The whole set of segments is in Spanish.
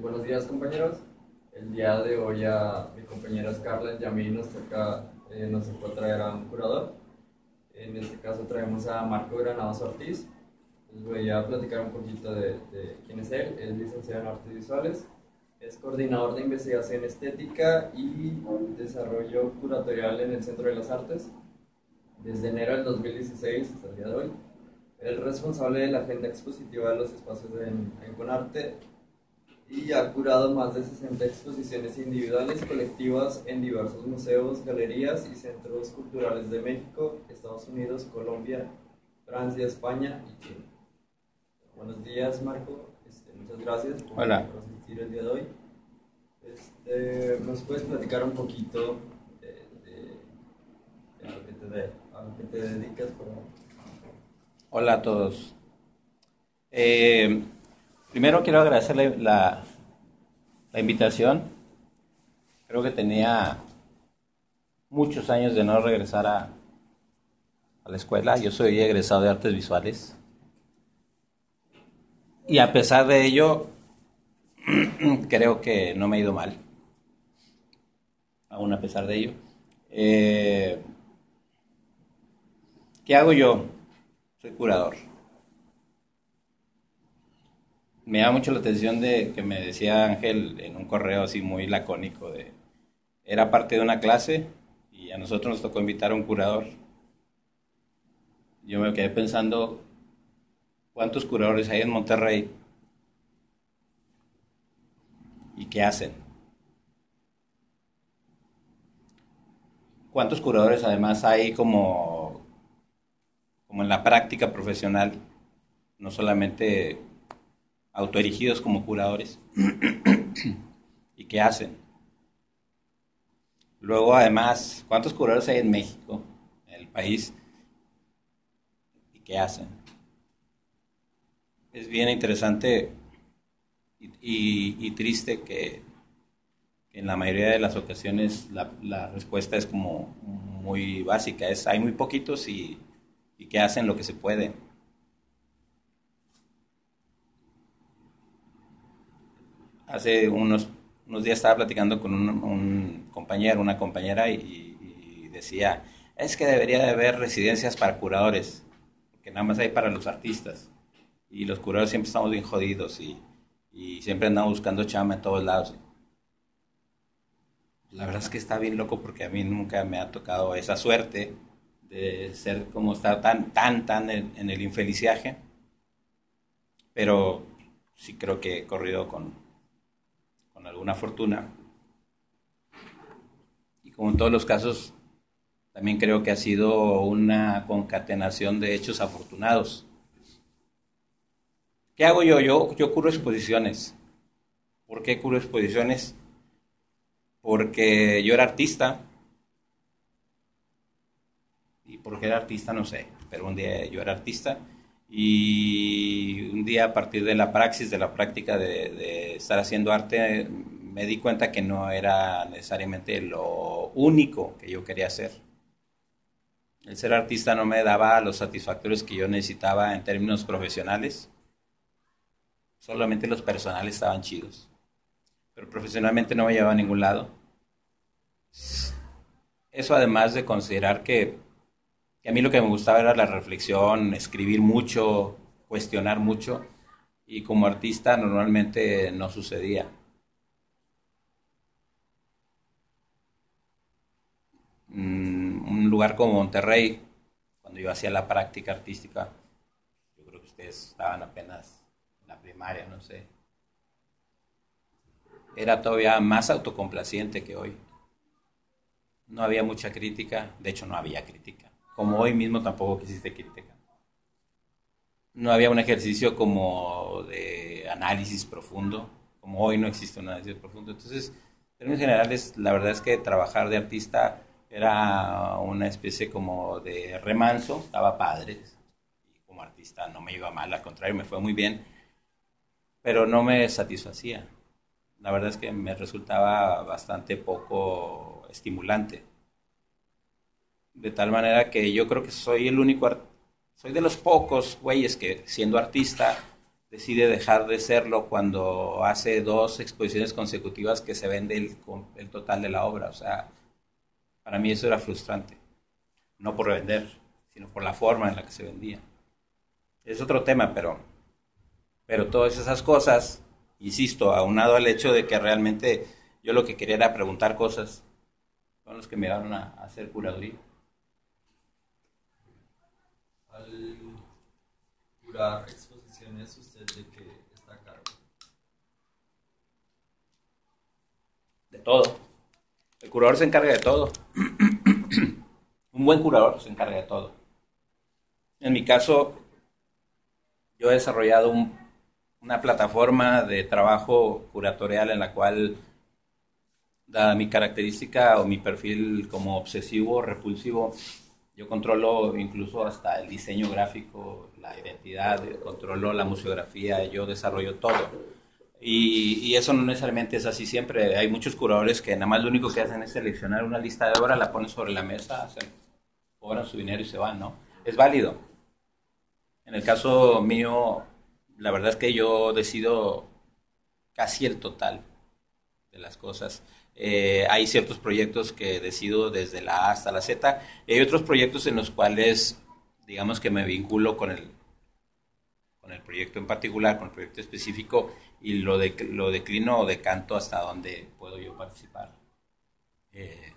Buenos días, compañeros. El día de hoy a mi compañera Scarlett y a mí nos tocó traer a un curador. En este caso traemos a Marco Granados Ortiz. Les voy a platicar un poquito de quién es él. Es licenciado en Artes Visuales, es coordinador de investigación estética y desarrollo curatorial en el Centro de las Artes desde enero del 2016 hasta el día de hoy. Es responsable de la agenda expositiva de los espacios en Conarte y ha curado más de 60 exposiciones individuales y colectivas en diversos museos, galerías y centros culturales de México, Estados Unidos, Colombia, Francia, España y Chile. Buenos días, Marco. Muchas gracias Hola. por asistir el día de hoy. ¿Nos puedes platicar un poquito de a lo que te dedicas? Hola a todos. Primero quiero agradecerle la invitación. Creo que tenía muchos años de no regresar a la escuela. Yo soy egresado de Artes Visuales. Y a pesar de ello, creo que no me ha ido mal. Aún a pesar de ello. ¿Qué hago yo? Soy curador. Me llama mucho la atención de que me decía Ángel en un correo así muy lacónico era parte de una clase y a nosotros nos tocó invitar a un curador. Yo me quedé pensando cuántos curadores hay en Monterrey y qué hacen. ¿Cuántos curadores además hay como en la práctica profesional, no solamente autoerigidos como curadores? ¿Y qué hacen? Luego, además, ¿cuántos curadores hay en México, en el país? ¿Y qué hacen? Es bien interesante y triste que en la mayoría de las ocasiones la respuesta es como muy básica. Hay muy poquitos y que hacen lo que se puede. Hace unos días estaba platicando con un compañero, una compañera, y decía, es que debería de haber residencias para curadores, que nada más hay para los artistas. Y los curadores siempre estamos bien jodidos y siempre andamos buscando chamba en todos lados. La verdad es que está bien loco porque a mí nunca me ha tocado esa suerte de ser como estar tan en el infeliciaje, pero sí creo que he corrido con alguna fortuna. Y como en todos los casos, también creo que ha sido una concatenación de hechos afortunados. ¿Qué hago yo? Yo curo exposiciones. ¿Por qué curo exposiciones? Porque yo era artista. Y por qué era artista no sé, pero un día yo era artista y un día a partir de la praxis, de la práctica de estar haciendo arte, me di cuenta que no era necesariamente lo único que yo quería hacer. El ser artista no me daba los satisfactorios que yo necesitaba en términos profesionales, solamente los personales estaban chidos, pero profesionalmente no me llevaba a ningún lado. Eso además de considerar que a mí lo que me gustaba era la reflexión, escribir mucho, cuestionar mucho, y como artista normalmente no sucedía. Un lugar como Monterrey, cuando yo hacía la práctica artística, yo creo que ustedes estaban apenas en la primaria, no sé, era todavía más autocomplaciente que hoy. No había mucha crítica, de hecho no había crítica. Como hoy mismo tampoco existe crítica. No había un ejercicio como de análisis profundo, como hoy no existe un análisis profundo. Entonces, en términos generales, la verdad es que trabajar de artista era una especie como de remanso, estaba padre, y como artista no me iba mal, al contrario, me fue muy bien, pero no me satisfacía. La verdad es que me resultaba bastante poco estimulante. De tal manera que yo creo que soy el único, soy de los pocos güeyes que siendo artista decide dejar de serlo cuando hace 2 exposiciones consecutivas que se vende el total de la obra. O sea, para mí eso era frustrante. No por vender, sino por la forma en la que se vendía. Es otro tema, pero todas esas cosas, insisto, aunado al hecho de que realmente yo lo que quería era preguntar cosas, son los que me llevaron a hacer curaduría. Al curar exposiciones, ¿usted de qué está a cargo? De todo. El curador se encarga de todo. Un buen curador se encarga de todo. En mi caso, yo he desarrollado una plataforma de trabajo curatorial en la cual, dada mi característica o mi perfil como obsesivo, repulsivo, yo controlo incluso hasta el diseño gráfico, la identidad, controlo la museografía, yo desarrollo todo. Y eso no necesariamente es así siempre. Hay muchos curadores que nada más lo único que hacen es seleccionar una lista de obras, la ponen sobre la mesa, cobran su dinero y se van, ¿no? Es válido. En el caso mío, la verdad es que yo decido casi el total de las cosas. Hay ciertos proyectos que decido desde la A hasta la Z, y hay otros proyectos en los cuales, digamos que me vinculo con el proyecto en particular, con el proyecto específico, y lo declino o decanto hasta donde puedo yo participar. Eh,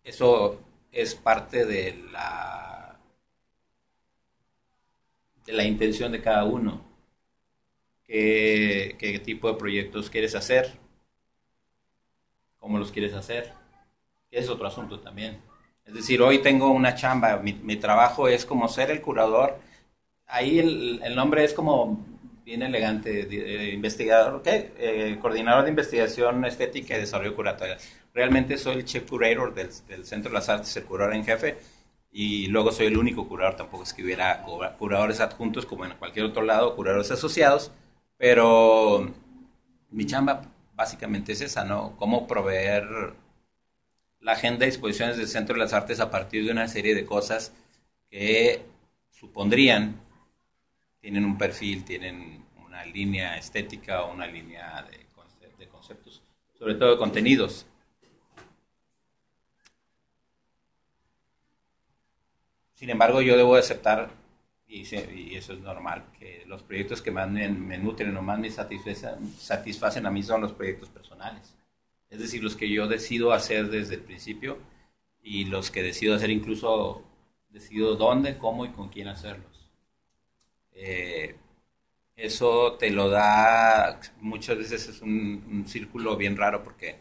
Eso es parte de la intención de cada uno. ¿Qué tipo de proyectos quieres hacer? ¿Cómo los quieres hacer? Es otro asunto también. Es decir, hoy tengo una chamba, mi trabajo es como ser el curador. Ahí el nombre es como bien elegante, investigador, ¿qué? Coordinador de investigación estética y desarrollo curatorio. Realmente soy el chief curator del Centro de las Artes, el curador en jefe, y luego soy el único curador. Tampoco es que hubiera curadores adjuntos como en cualquier otro lado, curadores asociados, pero mi chamba básicamente es esa, ¿no? Cómo proveer la agenda de exposiciones del Centro de las Artes a partir de una serie de cosas que supondrían, tienen un perfil, tienen una línea estética o una línea de conceptos, sobre todo de contenidos. Sin embargo, yo debo aceptar, y eso es normal, que los proyectos que más me nutren o más me satisfacen a mí son los proyectos personales. Es decir, los que yo decido hacer desde el principio, y los que decido hacer incluso decido dónde, cómo y con quién hacerlos. Eh, Eso te lo da, muchas veces es un círculo bien raro, porque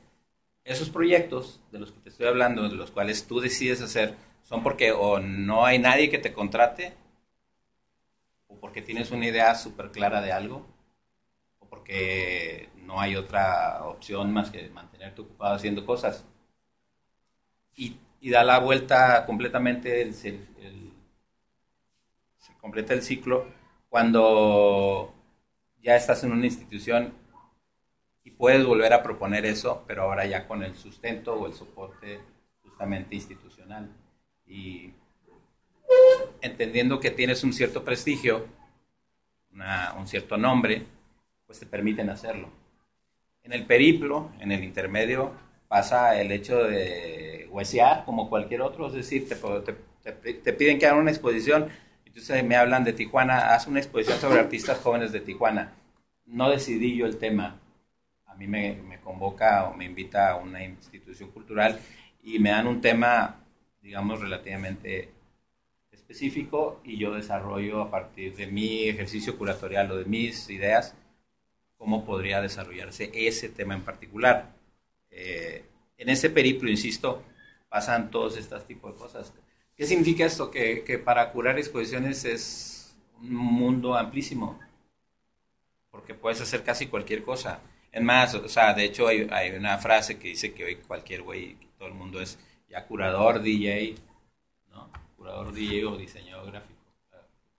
esos proyectos de los que te estoy hablando, de los cuales tú decides hacer, son porque o no hay nadie que te contrate, o porque tienes una idea súper clara de algo, o porque no hay otra opción más que mantenerte ocupado haciendo cosas. Y da la vuelta completamente, se completa el ciclo cuando ya estás en una institución y puedes volver a proponer eso, pero ahora ya con el sustento o el soporte justamente institucional. Y entendiendo que tienes un cierto prestigio, un cierto nombre, pues te permiten hacerlo. En el periplo, en el intermedio, pasa el hecho de huesear como cualquier otro, es decir, te piden que hagan una exposición, entonces me hablan de Tijuana, haz una exposición sobre artistas jóvenes de Tijuana. No decidí yo el tema, a mí me convoca o me invita a una institución cultural y me dan un tema, digamos, relativamente específico, y yo desarrollo a partir de mi ejercicio curatorial o de mis ideas cómo podría desarrollarse ese tema en particular. En ese periplo, insisto, pasan todos estos tipos de cosas. ¿Qué significa esto? Que para curar exposiciones es un mundo amplísimo, porque puedes hacer casi cualquier cosa. Es más, o sea, de hecho hay una frase que dice que hoy cualquier güey, todo el mundo es ya curador, DJ, ¿no? Curador, DJ o diseñador gráfico.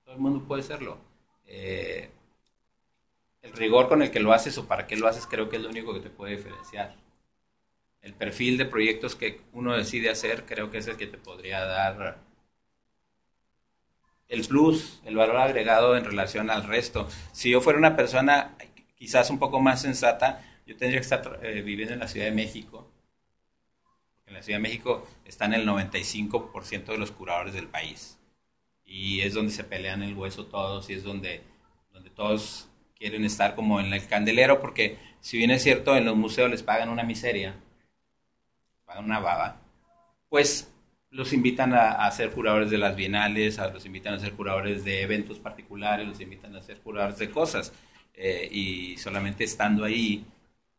Todo el mundo puede serlo. El rigor con el que lo haces o para qué lo haces creo que es lo único que te puede diferenciar. El perfil de proyectos que uno decide hacer creo que es el que te podría dar el plus, el valor agregado en relación al resto. Si yo fuera una persona quizás un poco más sensata, yo tendría que estar viviendo en la Ciudad de México. En la Ciudad de México están el 95% de los curadores del país. Y es donde se pelean el hueso todos y es donde todos quieren estar como en el candelero, porque si bien es cierto, en los museos les pagan una miseria, pagan una baba, pues los invitan a ser curadores de las bienales, los invitan a ser curadores de eventos particulares, los invitan a ser curadores de cosas. Y solamente estando ahí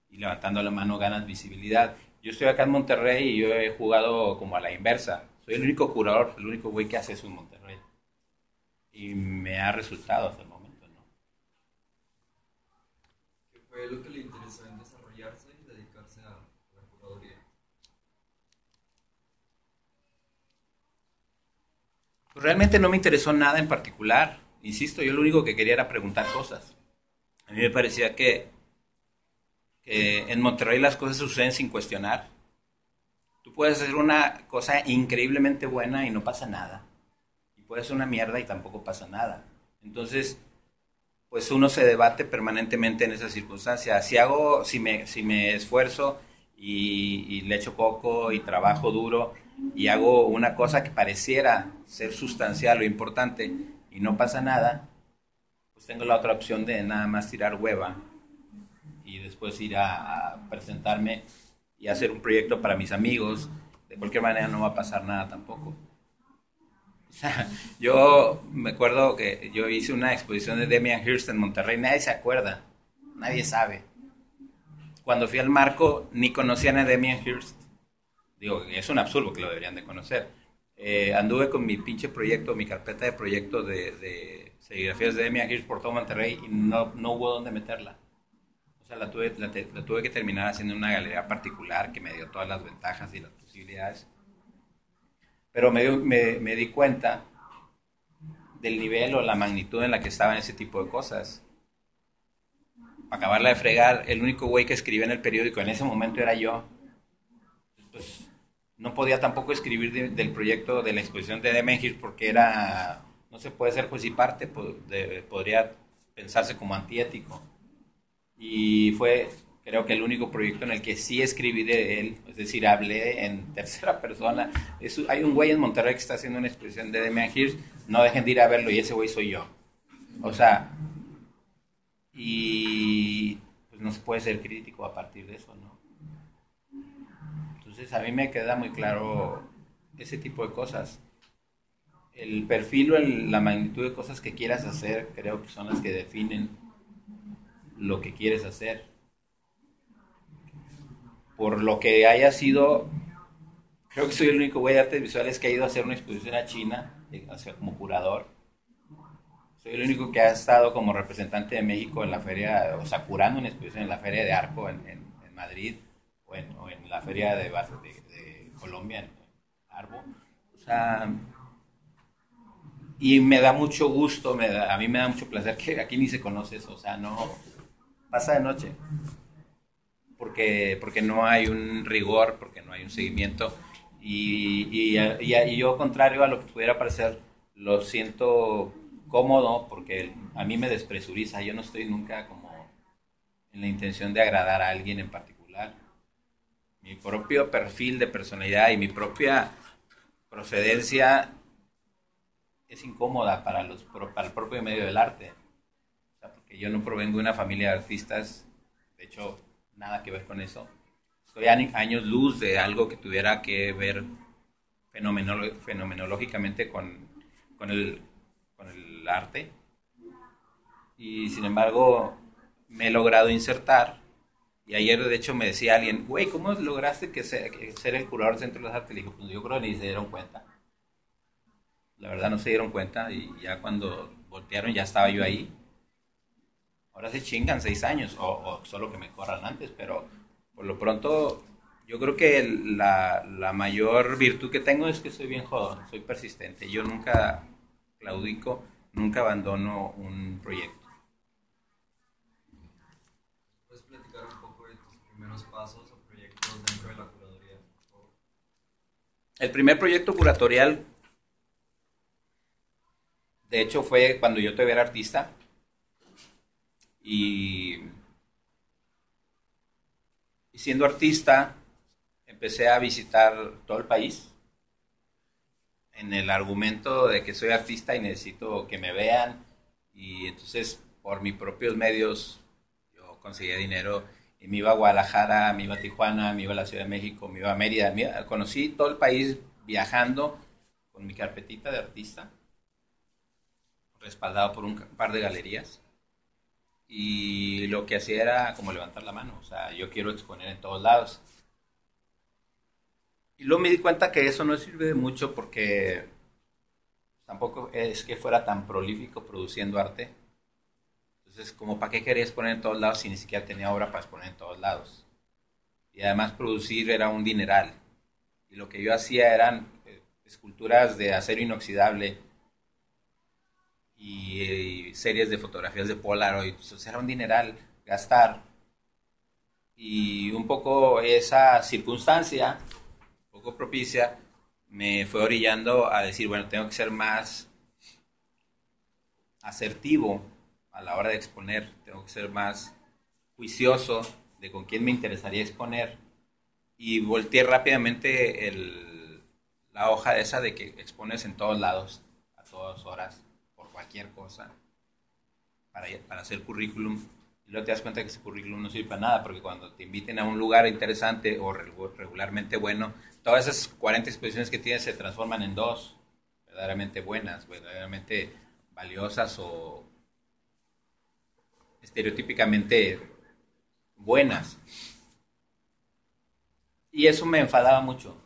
y levantando la mano ganas visibilidad. Yo estoy acá en Monterrey y yo he jugado como a la inversa. Soy el único curador, el único güey que hace eso en Monterrey. Y me ha resultado hasta el momento, ¿no? ¿Qué fue lo que le interesó en desarrollarse y dedicarse a la curaduría? Pues realmente no me interesó nada en particular. Insisto, yo lo único que quería era preguntar cosas. A mí me parecía que en Monterrey las cosas suceden sin cuestionar. Tú puedes hacer una cosa increíblemente buena y no pasa nada. Y puedes hacer una mierda y tampoco pasa nada. Entonces, pues uno se debate permanentemente en esas circunstancias. Si me esfuerzo y le echo coco y trabajo duro y hago una cosa que pareciera ser sustancial o importante y no pasa nada, pues tengo la otra opción de nada más tirar hueva y después ir a presentarme y hacer un proyecto para mis amigos. De cualquier manera no va a pasar nada tampoco. O sea, yo me acuerdo que yo hice una exposición de Damien Hirst en Monterrey, nadie se acuerda, nadie sabe. Cuando fui al Marco ni conocían a Damien Hirst. Digo, es un absurdo que lo deberían de conocer. Anduve con mi pinche proyecto, mi carpeta de proyectos de serigrafías de Damien Hirst por todo Monterrey y no hubo dónde meterla. O sea, la tuve que terminar haciendo en una galería particular que me dio todas las ventajas y las posibilidades. Pero me di cuenta del nivel o la magnitud en la que estaban ese tipo de cosas. Para acabarla de fregar, el único güey que escribía en el periódico en ese momento era yo. Pues no podía tampoco escribir del proyecto de la exposición de Demengir porque era, no se puede ser juez y parte, podría pensarse como antiético. Y fue, creo que el único proyecto en el que sí escribí de él, es decir, hablé en tercera persona. Hay un güey en Monterrey que está haciendo una exposición de Demian Hirst, no dejen de ir a verlo y ese güey soy yo. O sea, y pues no se puede ser crítico a partir de eso, ¿no? Entonces a mí me queda muy claro ese tipo de cosas. El perfil o la magnitud de cosas que quieras hacer creo que son las que definen lo que quieres hacer. Por lo que haya sido, creo que soy el único güey de artes visuales que ha ido a hacer una exposición a China, o sea, como curador. Soy el único que ha estado como representante de México en la feria, o sea, curando una exposición en la feria de Arco en Madrid, o en la feria de Colombia, en Arbo. O sea, y me da mucho gusto, a mí me da mucho placer que aquí ni se conoce eso, o sea, no pasa de noche. Porque no hay un rigor, porque no hay un seguimiento. Y yo, contrario a lo que pudiera parecer, lo siento cómodo porque a mí me despresuriza. Yo no estoy nunca como en la intención de agradar a alguien en particular. Mi propio perfil de personalidad y mi propia procedencia es incómoda para el propio medio del arte. O sea, porque yo no provengo de una familia de artistas, de hecho, nada que ver con eso. Estoy a años luz de algo que tuviera que ver fenomenológicamente con el arte. Y sin embargo, me he logrado insertar. Y ayer, de hecho, me decía alguien, güey, ¿cómo lograste que ser el curador del Centro de las Artes? Le digo, pues yo creo que ni se dieron cuenta. La verdad no se dieron cuenta y ya cuando voltearon ya estaba yo ahí. Ahora se chingan 6 años o solo que me corran antes, pero por lo pronto yo creo que la mayor virtud que tengo es que soy bien jodón, soy persistente. Yo nunca claudico, nunca abandono un proyecto. ¿Puedes platicar un poco de tus primeros pasos o proyectos dentro de la curaduría, por favor? El primer proyecto curatorial De hecho, fue cuando yo todavía era artista y, y siendo artista empecé a visitar todo el país en el argumento de que soy artista y necesito que me vean, y entonces por mis propios medios yo conseguía dinero y me iba a Guadalajara, me iba a Tijuana, me iba a la Ciudad de México, me iba a Mérida, conocí todo el país viajando con mi carpetita de artista, respaldado por un par de galerías, y lo que hacía era como levantar la mano, o sea, yo quiero exponer en todos lados. Y luego me di cuenta que eso no sirve de mucho porque tampoco es que fuera tan prolífico produciendo arte. Entonces, como para qué quería exponer en todos lados si ni siquiera tenía obra para exponer en todos lados. Y además producir era un dineral. Y lo que yo hacía eran esculturas de acero inoxidable y series de fotografías de Polaroid. Entonces era un dineral gastar. Y un poco esa circunstancia, un poco propicia, me fue orillando a decir, bueno, tengo que ser más asertivo a la hora de exponer, tengo que ser más juicioso de con quién me interesaría exponer, y volteé rápidamente la hoja esa de que expones en todos lados, a todas horas, por cualquier cosa, para hacer currículum. Y luego te das cuenta que ese currículum no sirve para nada, porque cuando te inviten a un lugar interesante o regularmente bueno, todas esas 40 exposiciones que tienes se transforman en dos verdaderamente buenas, verdaderamente valiosas o estereotípicamente buenas. Y eso me enfadaba mucho.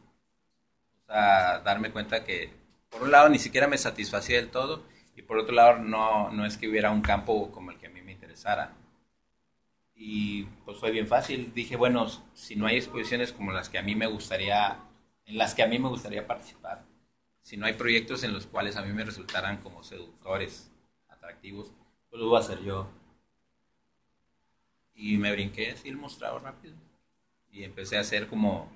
O sea, darme cuenta que por un lado ni siquiera me satisfacía del todo, y por otro lado no es que hubiera un campo como el que a mí me interesara. Y pues fue bien fácil. Dije, bueno, si no hay exposiciones como las que a mí me gustaría, en las que a mí me gustaría participar, si no hay proyectos en los cuales a mí me resultaran como seductores, atractivos, pues lo voy a hacer yo. Y me brinqué así el mostrador rápido. Y empecé a hacer como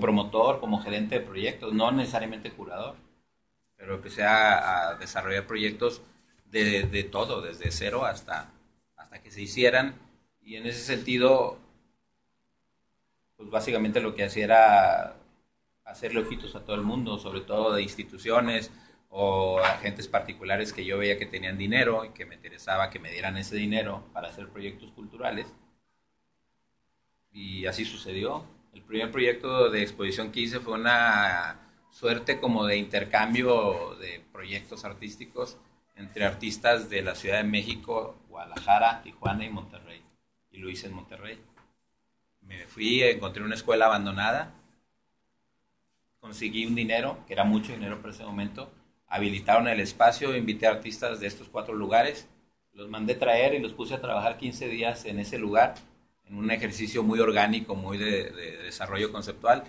promotor, como gerente de proyectos, no necesariamente curador, pero empecé a desarrollar proyectos de todo, desde cero hasta que se hicieran. Y en ese sentido, pues básicamente lo que hacía era hacerle ojitos a todo el mundo, sobre todo de instituciones o agentes particulares que yo veía que tenían dinero y que me interesaba que me dieran ese dinero para hacer proyectos culturales. Y así sucedió. El primer proyecto de exposición que hice fue una suerte como de intercambio de proyectos artísticos entre artistas de la Ciudad de México, Guadalajara, Tijuana y Monterrey. Y lo hice en Monterrey. Me fui, encontré una escuela abandonada, conseguí un dinero, que era mucho dinero para ese momento, habilitaron el espacio, invité a artistas de estos 4 lugares, los mandé traer y los puse a trabajar 15 días en ese lugar, en un ejercicio muy orgánico, muy de desarrollo conceptual,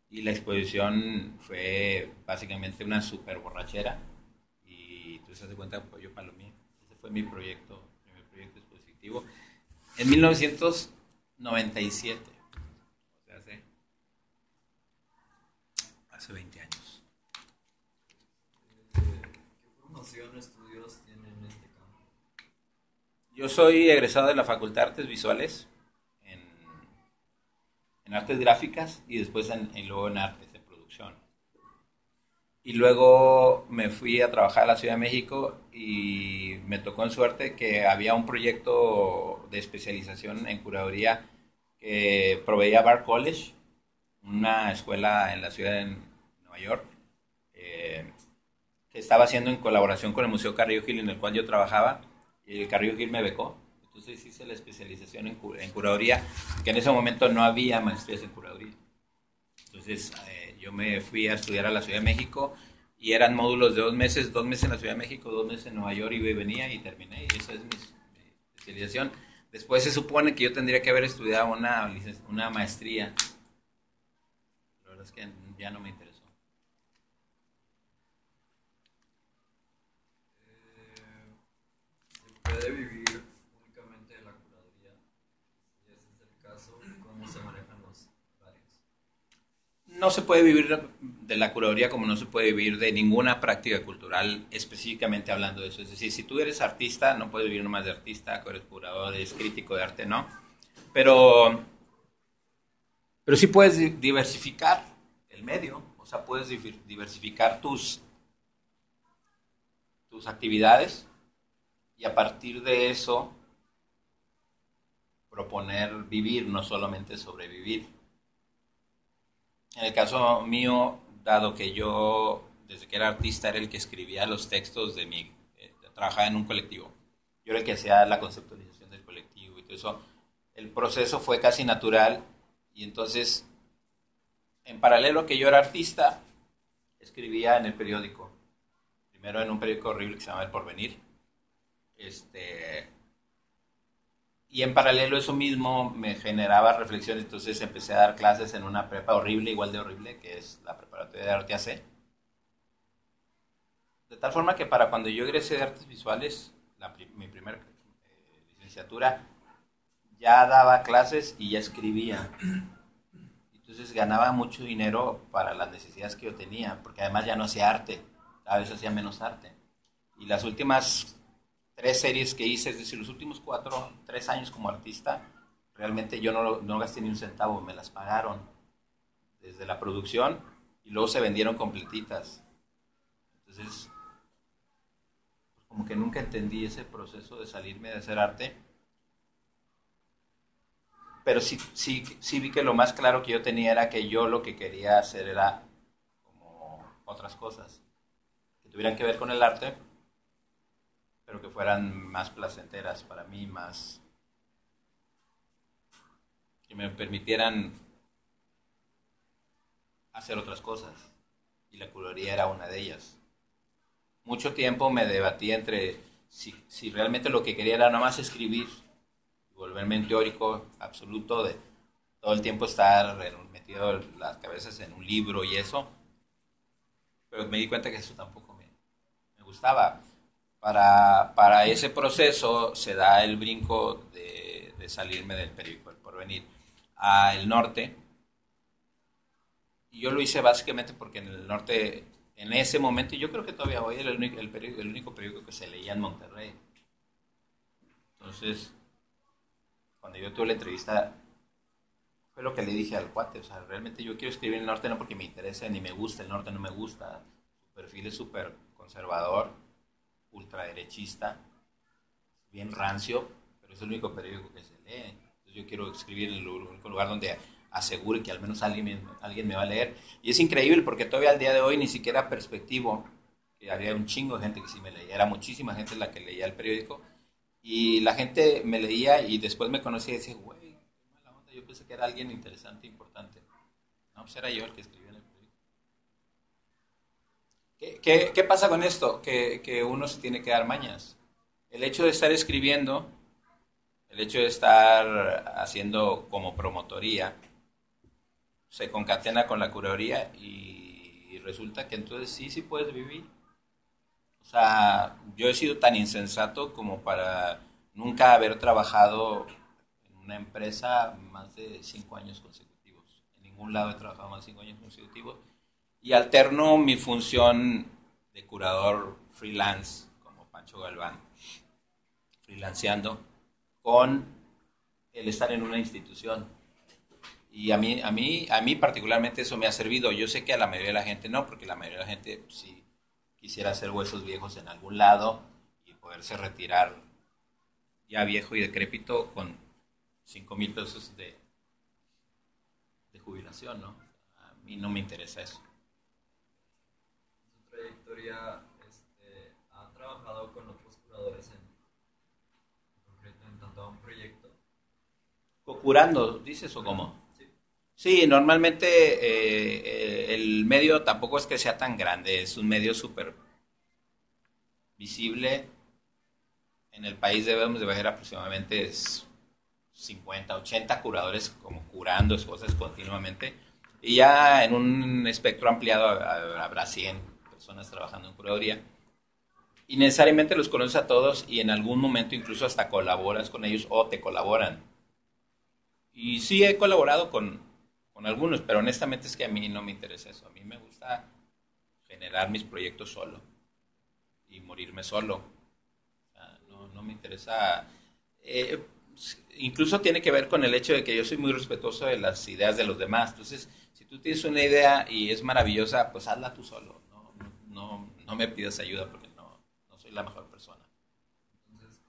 y la exposición fue básicamente una super borrachera, y tú te das cuenta, pues yo palomé. Ese fue mi primer proyecto expositivo, en 1997, o sea, hace 20 años. ¿Qué formación, estudios tienen en este campo? Yo soy egresado de la Facultad de Artes Visuales en, en artes gráficas y después y luego en artes de producción. Y luego me fui a trabajar a la Ciudad de México y me tocó en suerte que había un proyecto de especialización en curaduría que proveía Bard College, una escuela en la ciudad de Nueva York, eh, que estaba haciendo en colaboración con el Museo Carrillo Gil, en el cual yo trabajaba, y el Carrillo Gil me becó. Entonces hice la especialización en curaduría, que en ese momento no había maestrías en curaduría. Entonces yo me fui a estudiar a la Ciudad de México y eran módulos de 2 meses, 2 meses en la Ciudad de México, 2 meses en Nueva York, iba y venía y terminé, y esa es mi especialización. Después se supone que yo tendría que haber estudiado una maestría. La verdad es que ya no me interesó. ¿Se puede vivir únicamente de la curaduría? Si ese es el caso, ¿cómo se manejan los horarios? No se puede vivir de la curaduría como no se puede vivir de ninguna práctica cultural específicamente hablando de eso. Es decir, si tú eres artista, no puedes vivir nomás de artista, eres curador, eres crítico de arte, no. Pero sí puedes diversificar el medio, o sea, puedes diversificar tus actividades y a partir de eso proponer vivir, no solamente sobrevivir. En el caso mío, dado que yo, desde que era artista, era el que escribía los textos de mi... trabajaba en un colectivo. Yo era el que hacía la conceptualización del colectivo y todo eso. El proceso fue casi natural y entonces, en paralelo a que yo era artista, escribía en el periódico. Primero en un periódico horrible que se llama El Porvenir. Y en paralelo eso mismo me generaba reflexiones, entonces empecé a dar clases en una prepa horrible, igual de horrible, que es la preparatoria de Arte AC. De tal forma que para cuando yo egresé de Artes Visuales, mi primera licenciatura, ya daba clases y ya escribía. Entonces ganaba mucho dinero para las necesidades que yo tenía, porque además ya no hacía arte, cada vez hacía menos arte. Y las últimas 3 series que hice, es decir, los últimos 3 años como artista, realmente yo no gasté ni un centavo, me las pagaron desde la producción y luego se vendieron completitas. Entonces, pues como que nunca entendí ese proceso de salirme de hacer arte, pero sí vi que lo más claro que yo tenía era que yo lo que quería hacer era como otras cosas que tuvieran que ver con el arte, pero que fueran más placenteras para mí, más que me permitieran hacer otras cosas. Y la curaduría era una de ellas. Mucho tiempo me debatí entre si realmente lo que quería era nomás escribir, y volverme un teórico absoluto de todo el tiempo estar metido las cabezas en un libro y eso, pero me di cuenta que eso tampoco me gustaba. Para ese proceso se da el brinco de salirme del periódico El Porvenir a El Norte. Y yo lo hice básicamente porque en El Norte, en ese momento, y yo creo que todavía hoy era el único periódico que se leía en Monterrey. Entonces, cuando yo tuve la entrevista, fue lo que le dije al cuate, o sea, realmente yo quiero escribir en El Norte no porque me interese ni me gusta, El Norte no me gusta, su perfil es súper conservador, ultraderechista, bien rancio, pero es el único periódico que se lee. Entonces yo quiero escribir en el único lugar donde asegure que al menos alguien me va a leer. Y es increíble porque todavía al día de hoy ni siquiera Perspectivo, que había un chingo de gente que sí me leía, era muchísima gente la que leía el periódico, y la gente me leía y después me conocía y decía, güey, qué mala onda, yo pensé que era alguien interesante, importante. No, pues era yo el que escribía en el periódico. ¿Qué pasa con esto? Que uno se tiene que dar mañas. El hecho de estar escribiendo, el hecho de estar haciendo como promotoría, se concatena con la curaduría y resulta que entonces sí puedes vivir. O sea, yo he sido tan insensato como para nunca haber trabajado en una empresa más de 5 años consecutivos. En ningún lado he trabajado más de 5 años consecutivos. Y alterno mi función de curador freelance, como Pancho Galván, freelanceando, con el estar en una institución. Y a mí particularmente eso me ha servido. Yo sé que a la mayoría de la gente no, porque la mayoría de la gente sí quisiera hacer huesos viejos en algún lado y poderse retirar ya viejo y decrépito con 5,000 pesos de jubilación, ¿no? A mí no me interesa eso. Su trayectoria, ha trabajado con otros curadores en concreto en tanto a un proyecto. ¿Curando, dices o cómo? Sí. Sí, normalmente el medio tampoco es que sea tan grande, es un medio súper visible. En el país debemos de ver aproximadamente 50, 80 curadores como curando cosas continuamente. Y ya en un espectro ampliado habrá 100 personas trabajando en curaduría. Y necesariamente los conoces a todos y en algún momento incluso hasta colaboras con ellos o te colaboran. Y sí he colaborado con con algunos, pero honestamente es que a mí no me interesa eso. A mí me gusta generar mis proyectos solo y morirme solo. O sea, no me interesa. eh, Incluso tiene que ver con el hecho de que yo soy muy respetuoso de las ideas de los demás. Entonces, si tú tienes una idea y es maravillosa, pues hazla tú solo. No me pidas ayuda porque no soy la mejor persona. Entonces,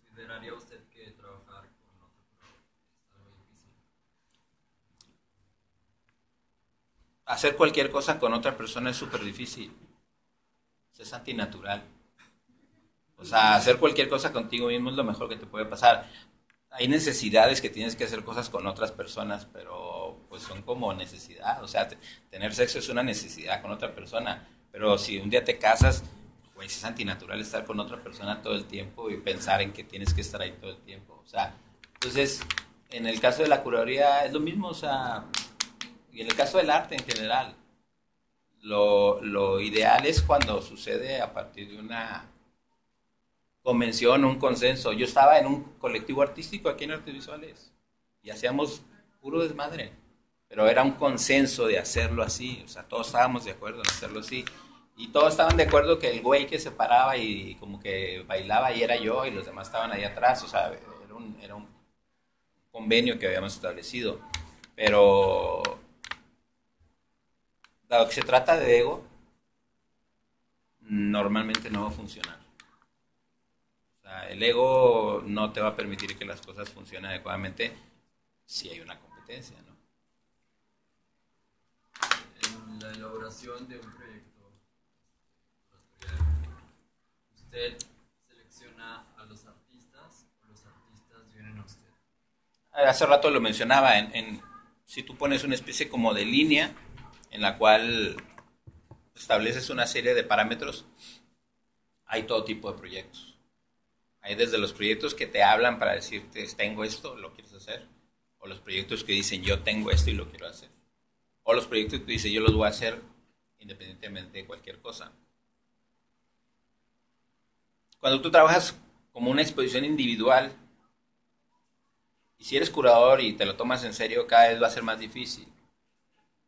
¿consideraría usted que trabajar con otro curador es algo difícil? Hacer cualquier cosa con otra persona es súper difícil. Es antinatural. O sea, hacer cualquier cosa contigo mismo es lo mejor que te puede pasar. Hay necesidades que tienes que hacer cosas con otras personas, pero pues son como necesidad. O sea, tener sexo es una necesidad con otra persona. Pero si un día te casas, pues es antinatural estar con otra persona todo el tiempo y pensar en que tienes que estar ahí todo el tiempo. O sea, entonces, en el caso de la curaduría es lo mismo, o sea, y en el caso del arte en general, lo ideal es cuando sucede a partir de una convención, un consenso. Yo estaba en un colectivo artístico aquí en Artes Visuales y hacíamos puro desmadre, pero era un consenso de hacerlo así, o sea, todos estábamos de acuerdo en hacerlo así y todos estaban de acuerdo que el güey que se paraba y como que bailaba y era yo y los demás estaban ahí atrás, o sea, era un convenio que habíamos establecido, pero dado que se trata de ego, normalmente no va a funcionar. O sea, el ego no te va a permitir que las cosas funcionen adecuadamente si hay una competencia, ¿no? En la elaboración de un proyecto, ¿usted selecciona a los artistas o los artistas vienen a usted? Hace rato lo mencionaba, si tú pones una especie como de línea en la cual estableces una serie de parámetros, hay todo tipo de proyectos. Hay desde los proyectos que te hablan para decirte, tengo esto, lo quieres hacer, o los proyectos que dicen, yo tengo esto y lo quiero hacer, o los proyectos que dicen, yo los voy a hacer independientemente de cualquier cosa. Cuando tú trabajas como una exposición individual, y si eres curador y te lo tomas en serio, cada vez va a ser más difícil,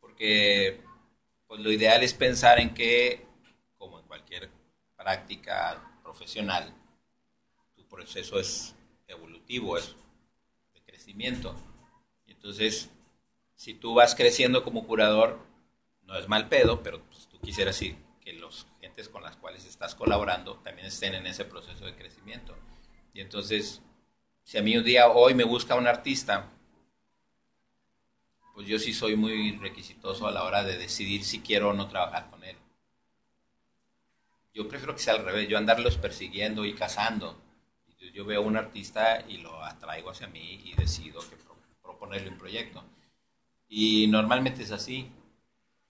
porque pues, lo ideal es pensar en que, como en cualquier práctica profesional, tu proceso es evolutivo, es de crecimiento. Y entonces, si tú vas creciendo como curador, no es mal pedo, pero pues, tú quisieras sí, que los gentes con las cuales estás colaborando también estén en ese proceso de crecimiento. Y entonces, si a mí un día hoy me busca un artista, pues yo sí soy muy requisitoso a la hora de decidir si quiero o no trabajar con él. Yo prefiero que sea al revés, yo andarlos persiguiendo y cazando. Yo veo a un artista y lo atraigo hacia mí y decido que proponerle un proyecto. Y normalmente es así.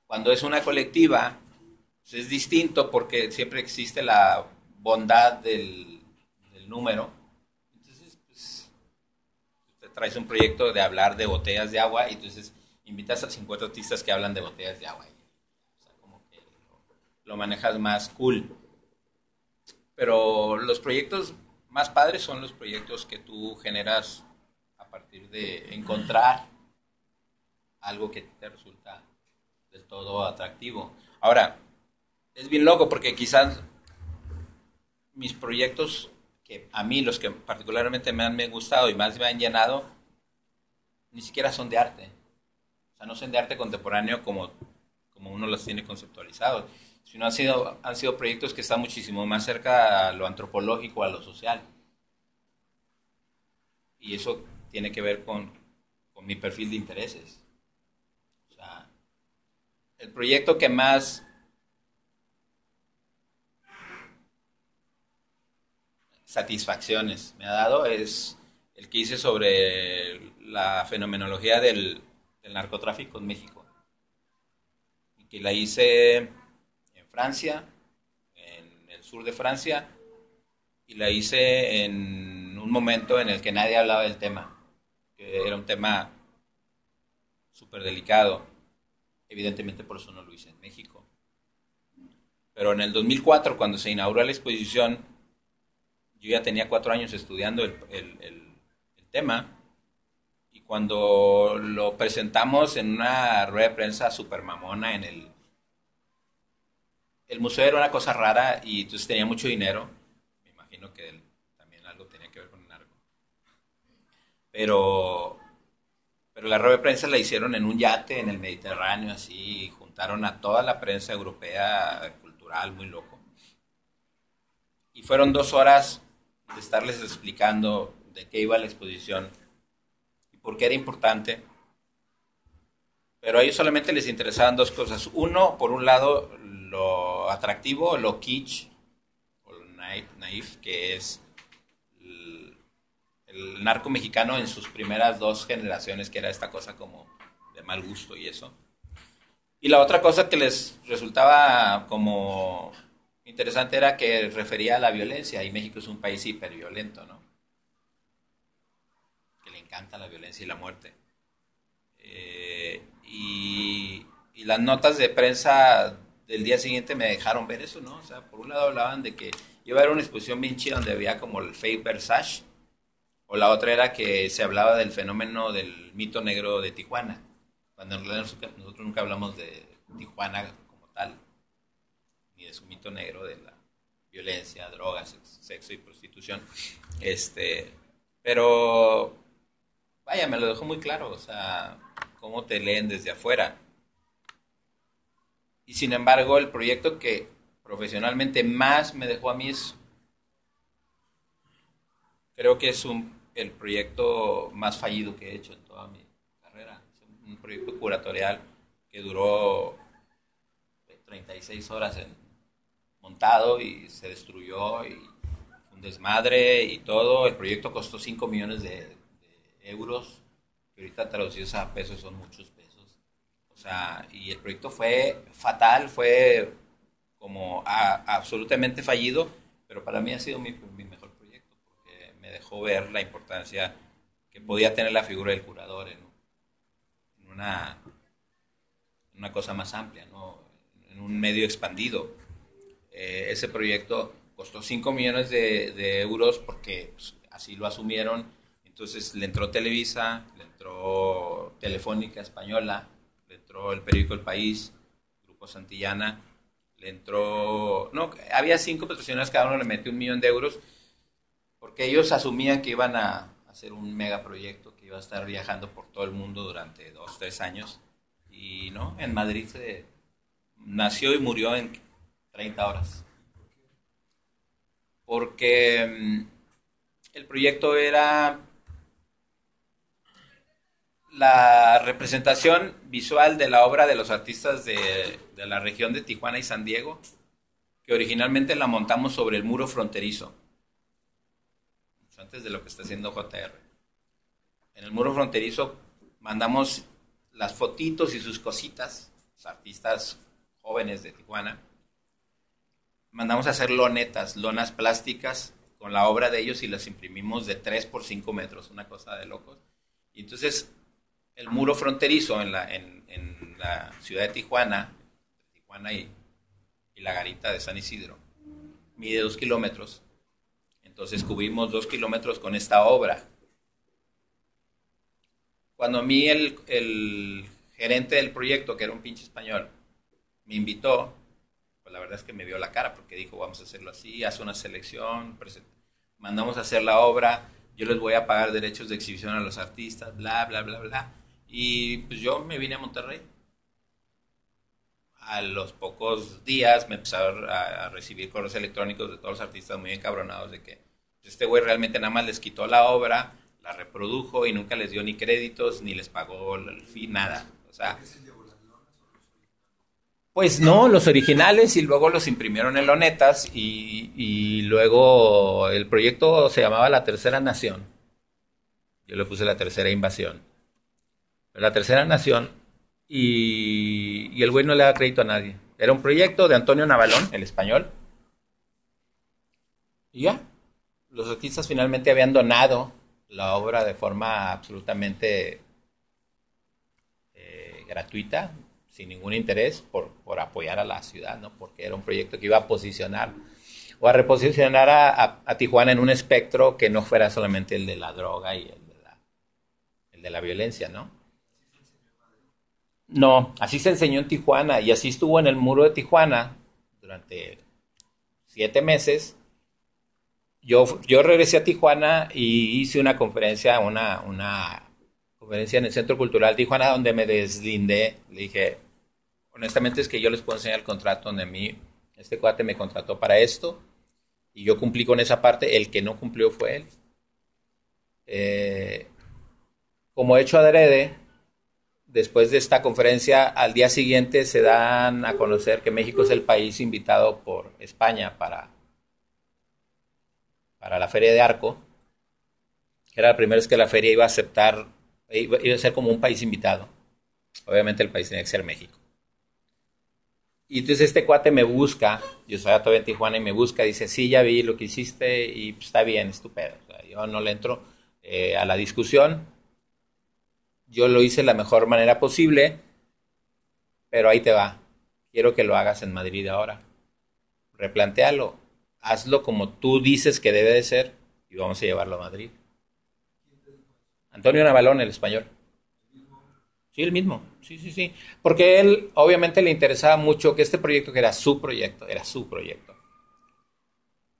Cuando es una colectiva, pues es distinto porque siempre existe la bondad del número. Entonces, pues, te traes un proyecto de hablar de botellas de agua y entonces invitas a 50 artistas que hablan de botellas de agua. O sea, como que lo manejas más cool. Pero los proyectos más padres son los proyectos que tú generas a partir de encontrar algo que te resulta del todo atractivo. Ahora, es bien loco porque quizás mis proyectos, que a mí los que particularmente me han gustado y más me han llenado, ni siquiera son de arte. O sea, no son de arte contemporáneo como uno los tiene conceptualizados, sino han sido proyectos que están muchísimo más cerca a lo antropológico, a lo social. Y eso tiene que ver con mi perfil de intereses. O sea, el proyecto que más satisfacciones me ha dado es el que hice sobre la fenomenología del narcotráfico en México. Y que la hice en Francia, en el sur de Francia, y la hice en un momento en el que nadie hablaba del tema, que era un tema súper delicado. Evidentemente por eso no lo hice en México. Pero en el 2004, cuando se inauguró la exposición, yo ya tenía 4 años estudiando el tema Y cuando lo presentamos en una rueda de prensa super mamona el museo era una cosa rara y entonces tenía mucho dinero. Me imagino que también algo tenía que ver con el narco. Pero, pero la rueda de prensa la hicieron en un yate en el Mediterráneo, así, y juntaron a toda la prensa europea, cultural, muy loco. Y fueron 2 horas de estarles explicando de qué iba la exposición y por qué era importante. Pero a ellos solamente les interesaban 2 cosas. Uno, por un lado, lo atractivo, lo kitsch, o lo naif, que es el narco mexicano en sus primeras 2 generaciones, que era esta cosa como de mal gusto y eso. Y la otra cosa que les resultaba como interesante era que refería a la violencia, y México es un país hiperviolento, ¿no? Que le encanta la violencia y la muerte. Y las notas de prensa del día siguiente me dejaron ver eso, ¿no? O sea, por un lado hablaban de que iba a haber una exposición bien chida donde había como el fake Versace, o la otra era que se hablaba del fenómeno del mito negro de Tijuana, cuando en realidad nosotros nunca hablamos de Tijuana como tal, ni de su mito negro de la violencia, drogas, sexo y prostitución. Pero vaya, me lo dejó muy claro, o sea, cómo te leen desde afuera. Y sin embargo, el proyecto que profesionalmente más me dejó a mí creo que es el proyecto más fallido que he hecho en toda mi carrera. Es un proyecto curatorial que duró 36 horas montado y se destruyó y un desmadre y todo. El proyecto costó 5 millones de euros, que ahorita traducidos a pesos son muchos pesos. O sea, y el proyecto fue fatal, fue como absolutamente fallido, pero para mí ha sido mi mejor proyecto, porque me dejó ver la importancia que podía tener la figura del curador en una cosa más amplia, ¿no? En un medio expandido. Ese proyecto costó 5 millones de euros porque pues, así lo asumieron. Entonces le entró Televisa, le entró Telefónica Española, le entró el periódico El País, Grupo Santillana, le entró... No, había 5 patrocinadores, cada uno le metió 1 millón de euros, porque ellos asumían que iban a hacer un megaproyecto, que iba a estar viajando por todo el mundo durante 2, 3 años. Y no, en Madrid se nació y murió en 30 horas. Porque el proyecto era la representación visual de la obra de los artistas de la región de Tijuana y San Diego, que originalmente la montamos sobre el muro fronterizo, antes de lo que está haciendo JR. En el muro fronterizo mandamos las fotitos y sus cositas, los artistas jóvenes de Tijuana, mandamos a hacer lonas plásticas con la obra de ellos y las imprimimos de 3 por 5 metros, una cosa de locos. Y entonces el muro fronterizo en la ciudad de Tijuana y la garita de San Isidro, mide 2 kilómetros. Entonces cubrimos 2 kilómetros con esta obra. Cuando a mí el gerente del proyecto, que era un pinche español, me invitó, pues la verdad es que me vio la cara, porque dijo, vamos a hacerlo así, haz una selección, mandamos a hacer la obra, yo les voy a pagar derechos de exhibición a los artistas, bla, bla, bla, bla. Y pues yo me vine a Monterrey. A los pocos días me empezaron a recibir correos electrónicos de todos los artistas muy encabronados de que este güey realmente nada más les quitó la obra, la reprodujo y nunca les dio ni créditos, ni les pagó el fee, nada. O sea, pues no, los originales, y luego los imprimieron en lonetas y luego el proyecto se llamaba La Tercera Nación. Yo le puse La Tercera Invasión. La Tercera Nación, y el güey no le da crédito a nadie. Era un proyecto de Antonio Navalón, el español. Y ya, los artistas finalmente habían donado la obra de forma absolutamente gratuita, sin ningún interés, por apoyar a la ciudad, ¿no? Porque era un proyecto que iba a posicionar o a reposicionar a Tijuana en un espectro que no fuera solamente el de la droga y el el de la violencia, ¿no? No, así se enseñó en Tijuana y así estuvo en el muro de Tijuana durante 7 meses. Yo regresé a Tijuana y hice una conferencia, una conferencia en el Centro Cultural Tijuana donde me deslindé. Le dije, honestamente es que yo les puedo enseñar el contrato donde a mí, este cuate me contrató para esto y yo cumplí con esa parte, el que no cumplió fue él. Como hecho adrede, después de esta conferencia, al día siguiente se dan a conocer que México es el país invitado por España para la Feria de Arco, que era la primera vez que la feria iba a aceptar, iba a ser como un país invitado. Obviamente el país tenía que ser México. Y entonces este cuate me busca, yo estaba todavía en Tijuana y me busca, dice, sí, ya vi lo que hiciste y pues, está bien, estupendo. O sea, yo no le entro a la discusión, yo lo hice de la mejor manera posible, pero ahí te va. Quiero que lo hagas en Madrid ahora. Replantéalo, hazlo como tú dices que debe de ser y vamos a llevarlo a Madrid. Antonio Navalón, el español. Sí, el mismo. Sí, sí, sí. Porque él obviamente le interesaba mucho que este proyecto, que era su proyecto,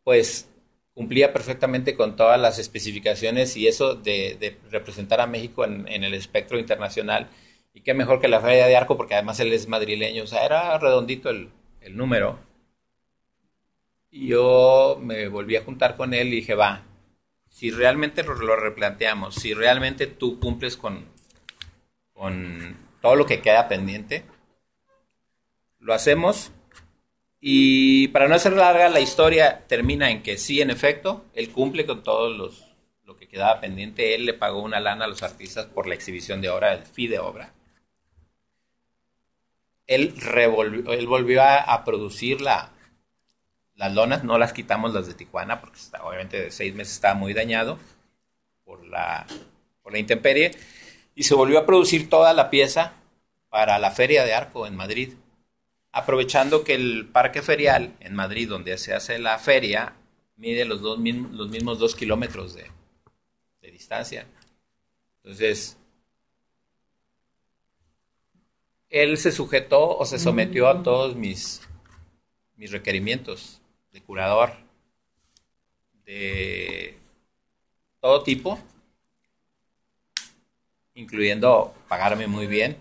pues cumplía perfectamente con todas las especificaciones y eso de representar a México en el espectro internacional. Y qué mejor que la Feria de Arco, porque además él es madrileño, o sea, era redondito el número. Y yo me volví a juntar con él y dije, va, si realmente lo replanteamos, si realmente tú cumples con todo lo que queda pendiente, lo hacemos. Y para no hacer larga, la historia termina en que sí, en efecto, él cumple con todos lo que quedaba pendiente. Él le pagó una lana a los artistas por la exhibición de obra, el fee de obra. Él volvió a producir las lonas, no las quitamos las de Tijuana, porque obviamente de 6 meses estaba muy dañado por la intemperie, y se volvió a producir toda la pieza para la Feria de Arco en Madrid, aprovechando que el parque ferial en Madrid, donde se hace la feria, mide los mismos 2 kilómetros de distancia. Entonces, él se sujetó o se sometió a todos mis requerimientos de curador, de todo tipo, incluyendo pagarme muy bien.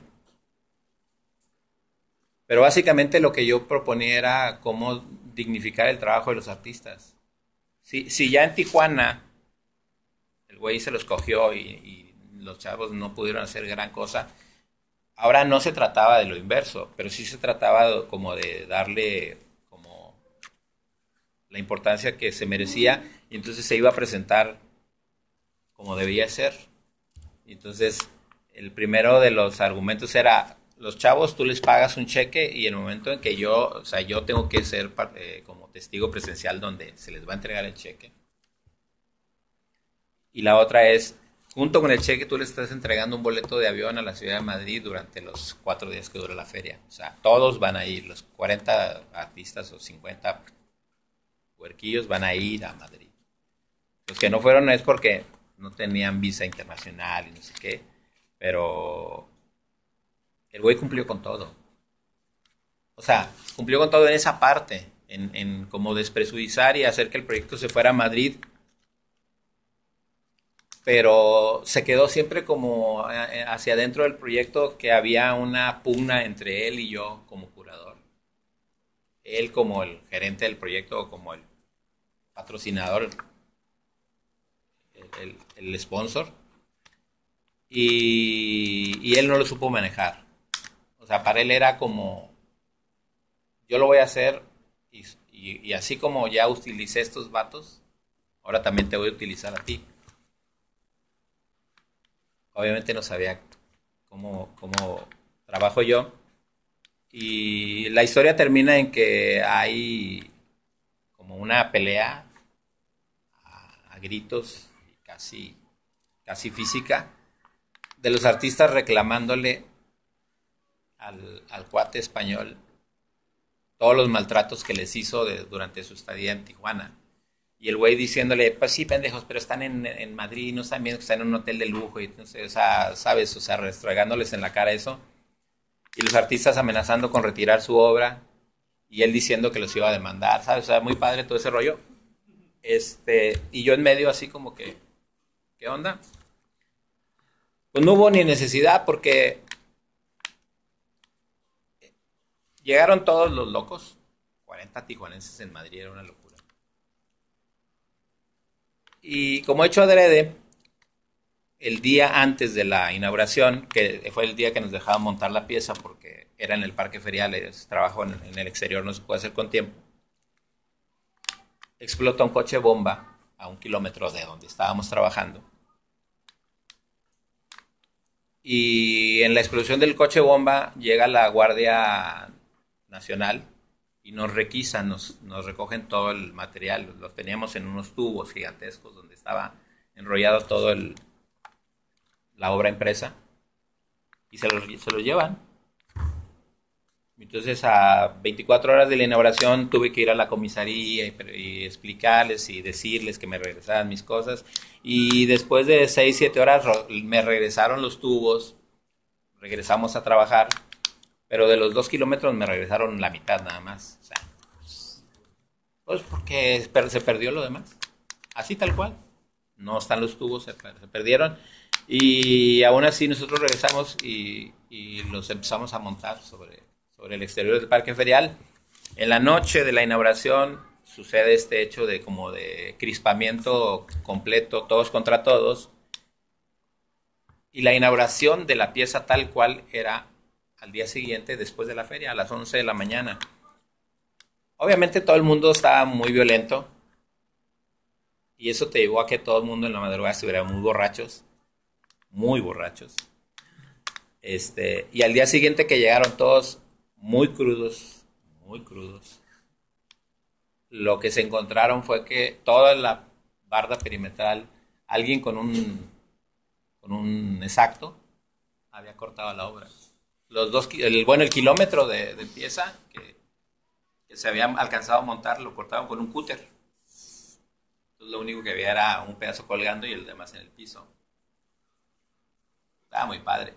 Pero básicamente lo que yo proponía era cómo dignificar el trabajo de los artistas. Si ya en Tijuana el güey se los cogió y los chavos no pudieron hacer gran cosa, ahora no se trataba de lo inverso, pero sí se trataba como de darle como la importancia que se merecía y entonces se iba a presentar como debía ser. Y entonces el primero de los argumentos era, los chavos tú les pagas un cheque y en el momento en que yo tengo que ser como testigo presencial donde se les va a entregar el cheque. Y la otra es, junto con el cheque tú les estás entregando un boleto de avión a la ciudad de Madrid durante los 4 días que dura la feria. O sea, todos van a ir, los 40 artistas o 50 huerquillos van a ir a Madrid. Los que no fueron es porque no tenían visa internacional y no sé qué, pero el güey cumplió con todo. O sea, cumplió con todo en esa parte, en como despresudizar y hacer que el proyecto se fuera a Madrid, pero se quedó siempre como hacia adentro del proyecto que había una pugna entre él y yo como curador. Él como el gerente del proyecto o como el patrocinador, el sponsor, y él no lo supo manejar. O sea, para él era como, yo lo voy a hacer y así como ya utilicé estos vatos, ahora también te voy a utilizar a ti. Obviamente no sabía cómo trabajo yo. Y la historia termina en que hay como una pelea a gritos, casi física, de los artistas reclamándole al cuate español todos los maltratos que les hizo durante su estadía en Tijuana. Y el güey diciéndole, pues sí, pendejos, pero están en Madrid, no están viendo que están en un hotel de lujo. Y entonces, o sea, ¿sabes? O sea, restregándoles en la cara eso. Y los artistas amenazando con retirar su obra. Y él diciendo que los iba a demandar, ¿sabes? O sea, muy padre todo ese rollo. Y yo en medio así como que, ¿qué onda? Pues no hubo ni necesidad porque llegaron todos los locos. 40 tijuanenses en Madrid, era una locura. Y como he hecho adrede, el día antes de la inauguración, que fue el día que nos dejaban montar la pieza porque era en el parque ferial, trabajo en el exterior, no se puede hacer con tiempo, explota un coche bomba a 1 kilómetro de donde estábamos trabajando. Y en la explosión del coche bomba llega la Guardia Nacional y nos requisan, nos recogen todo el material. Los teníamos en unos tubos gigantescos donde estaba enrollado todo la obra impresa y se lo llevan. Entonces a 24 horas de la inauguración tuve que ir a la comisaría y explicarles y decirles que me regresaran mis cosas. Y después de 6, 7 horas me regresaron los tubos, regresamos a trabajar, pero de los 2 kilómetros me regresaron la mitad nada más. O sea, pues porque se perdió lo demás. Así tal cual. No están los tubos, se perdieron. Y aún así nosotros regresamos y los empezamos a montar sobre el exterior del parque ferial. En la noche de la inauguración sucede este hecho de como de crispamiento completo, todos contra todos. Y la inauguración de la pieza tal cual era al día siguiente, después de la feria, a las 11 de la mañana. Obviamente todo el mundo estaba muy violento. Y eso te llevó a que todo el mundo en la madrugada estuviera muy borrachos. Muy borrachos. Y al día siguiente que llegaron todos muy crudos, muy crudos. Lo que se encontraron fue que toda la barda perimetral, alguien con un exacto había cortado la obra. El kilómetro de pieza que se había alcanzado a montar lo cortaron con un cúter. Entonces lo único que había era un pedazo colgando y el demás en el piso. Estaba muy padre.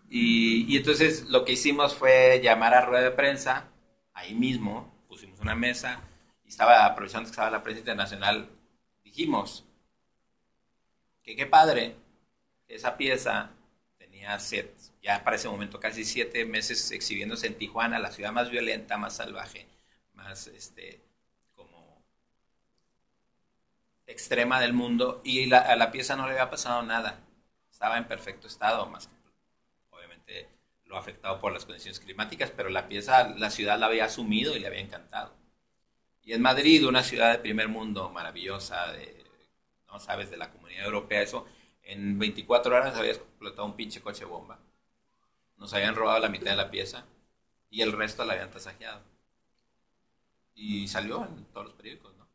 Y entonces lo que hicimos fue llamar a rueda de prensa, ahí mismo, pusimos una mesa, y aprovechando que estaba la prensa internacional, dijimos que qué padre, esa pieza tenía ya para ese momento casi 7 meses exhibiéndose en Tijuana, la ciudad más violenta, más salvaje, más como extrema del mundo, y a la pieza no le había pasado nada, estaba en perfecto estado, más que obviamente lo afectado por las condiciones climáticas, pero la ciudad la había asumido y le había encantado. Y en Madrid, una ciudad de primer mundo maravillosa, no sabes, de la Comunidad Europea, eso, en 24 horas había explotado un pinche coche bomba. Nos habían robado la mitad de la pieza y el resto la habían tasajeado. Y salió en todos los periódicos, ¿no?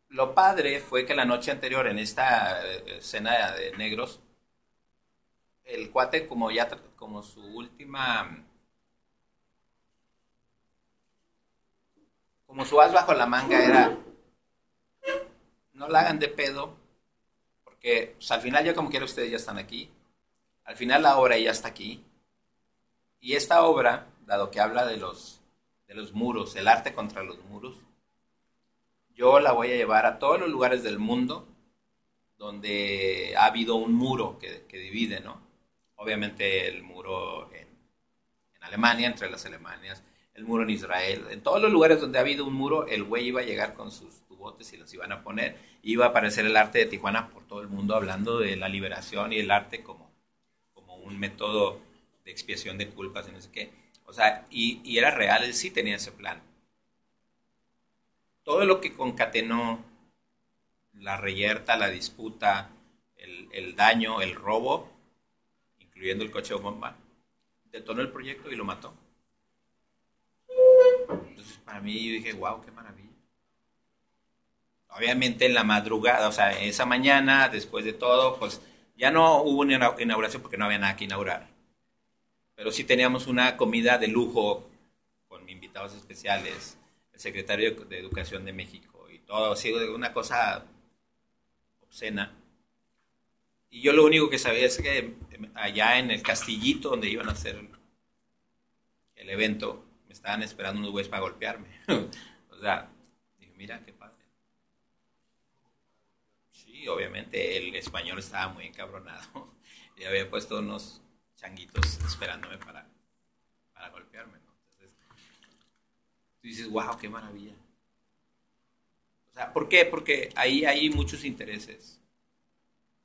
Lo padre fue que la noche anterior, en esta cena de negros, el cuate como su última, como su as bajo la manga era, no la hagan de pedo, porque pues, al final ya como quiera ustedes ya están aquí, al final la obra ya está aquí, y esta obra, dado que habla de los muros, el arte contra los muros, yo la voy a llevar a todos los lugares del mundo donde ha habido un muro que divide, ¿no? Obviamente el muro en Alemania, entre las Alemanias, el muro en Israel, en todos los lugares donde ha habido un muro, el güey iba a llegar con sus tubotes y los iban a poner, iba a aparecer el arte de Tijuana por todo el mundo hablando de la liberación y el arte como un método de expiación de culpas y no sé qué. O sea, y era real, él sí tenía ese plan. Todo lo que concatenó la reyerta, la disputa, el daño, el robo, incluyendo el coche bomba, detonó el proyecto y lo mató. Entonces, para mí, yo dije, wow, qué maravilla. Obviamente, en la madrugada, o sea, esa mañana, después de todo, pues ya no hubo una inauguración porque no había nada que inaugurar. Pero sí teníamos una comida de lujo con invitados especiales. el secretario de Educación de México y todo, así, una cosa obscena. Y yo lo único que sabía es que allá en el castillito donde iban a hacer el evento, me estaban esperando unos güeyes para golpearme. O sea, dije, mira, qué padre. Sí, obviamente el español estaba muy encabronado. Y había puesto unos changuitos esperándome para golpearme, ¿no? Entonces, tú dices, wow, qué maravilla. O sea, ¿por qué? Porque ahí hay muchos intereses.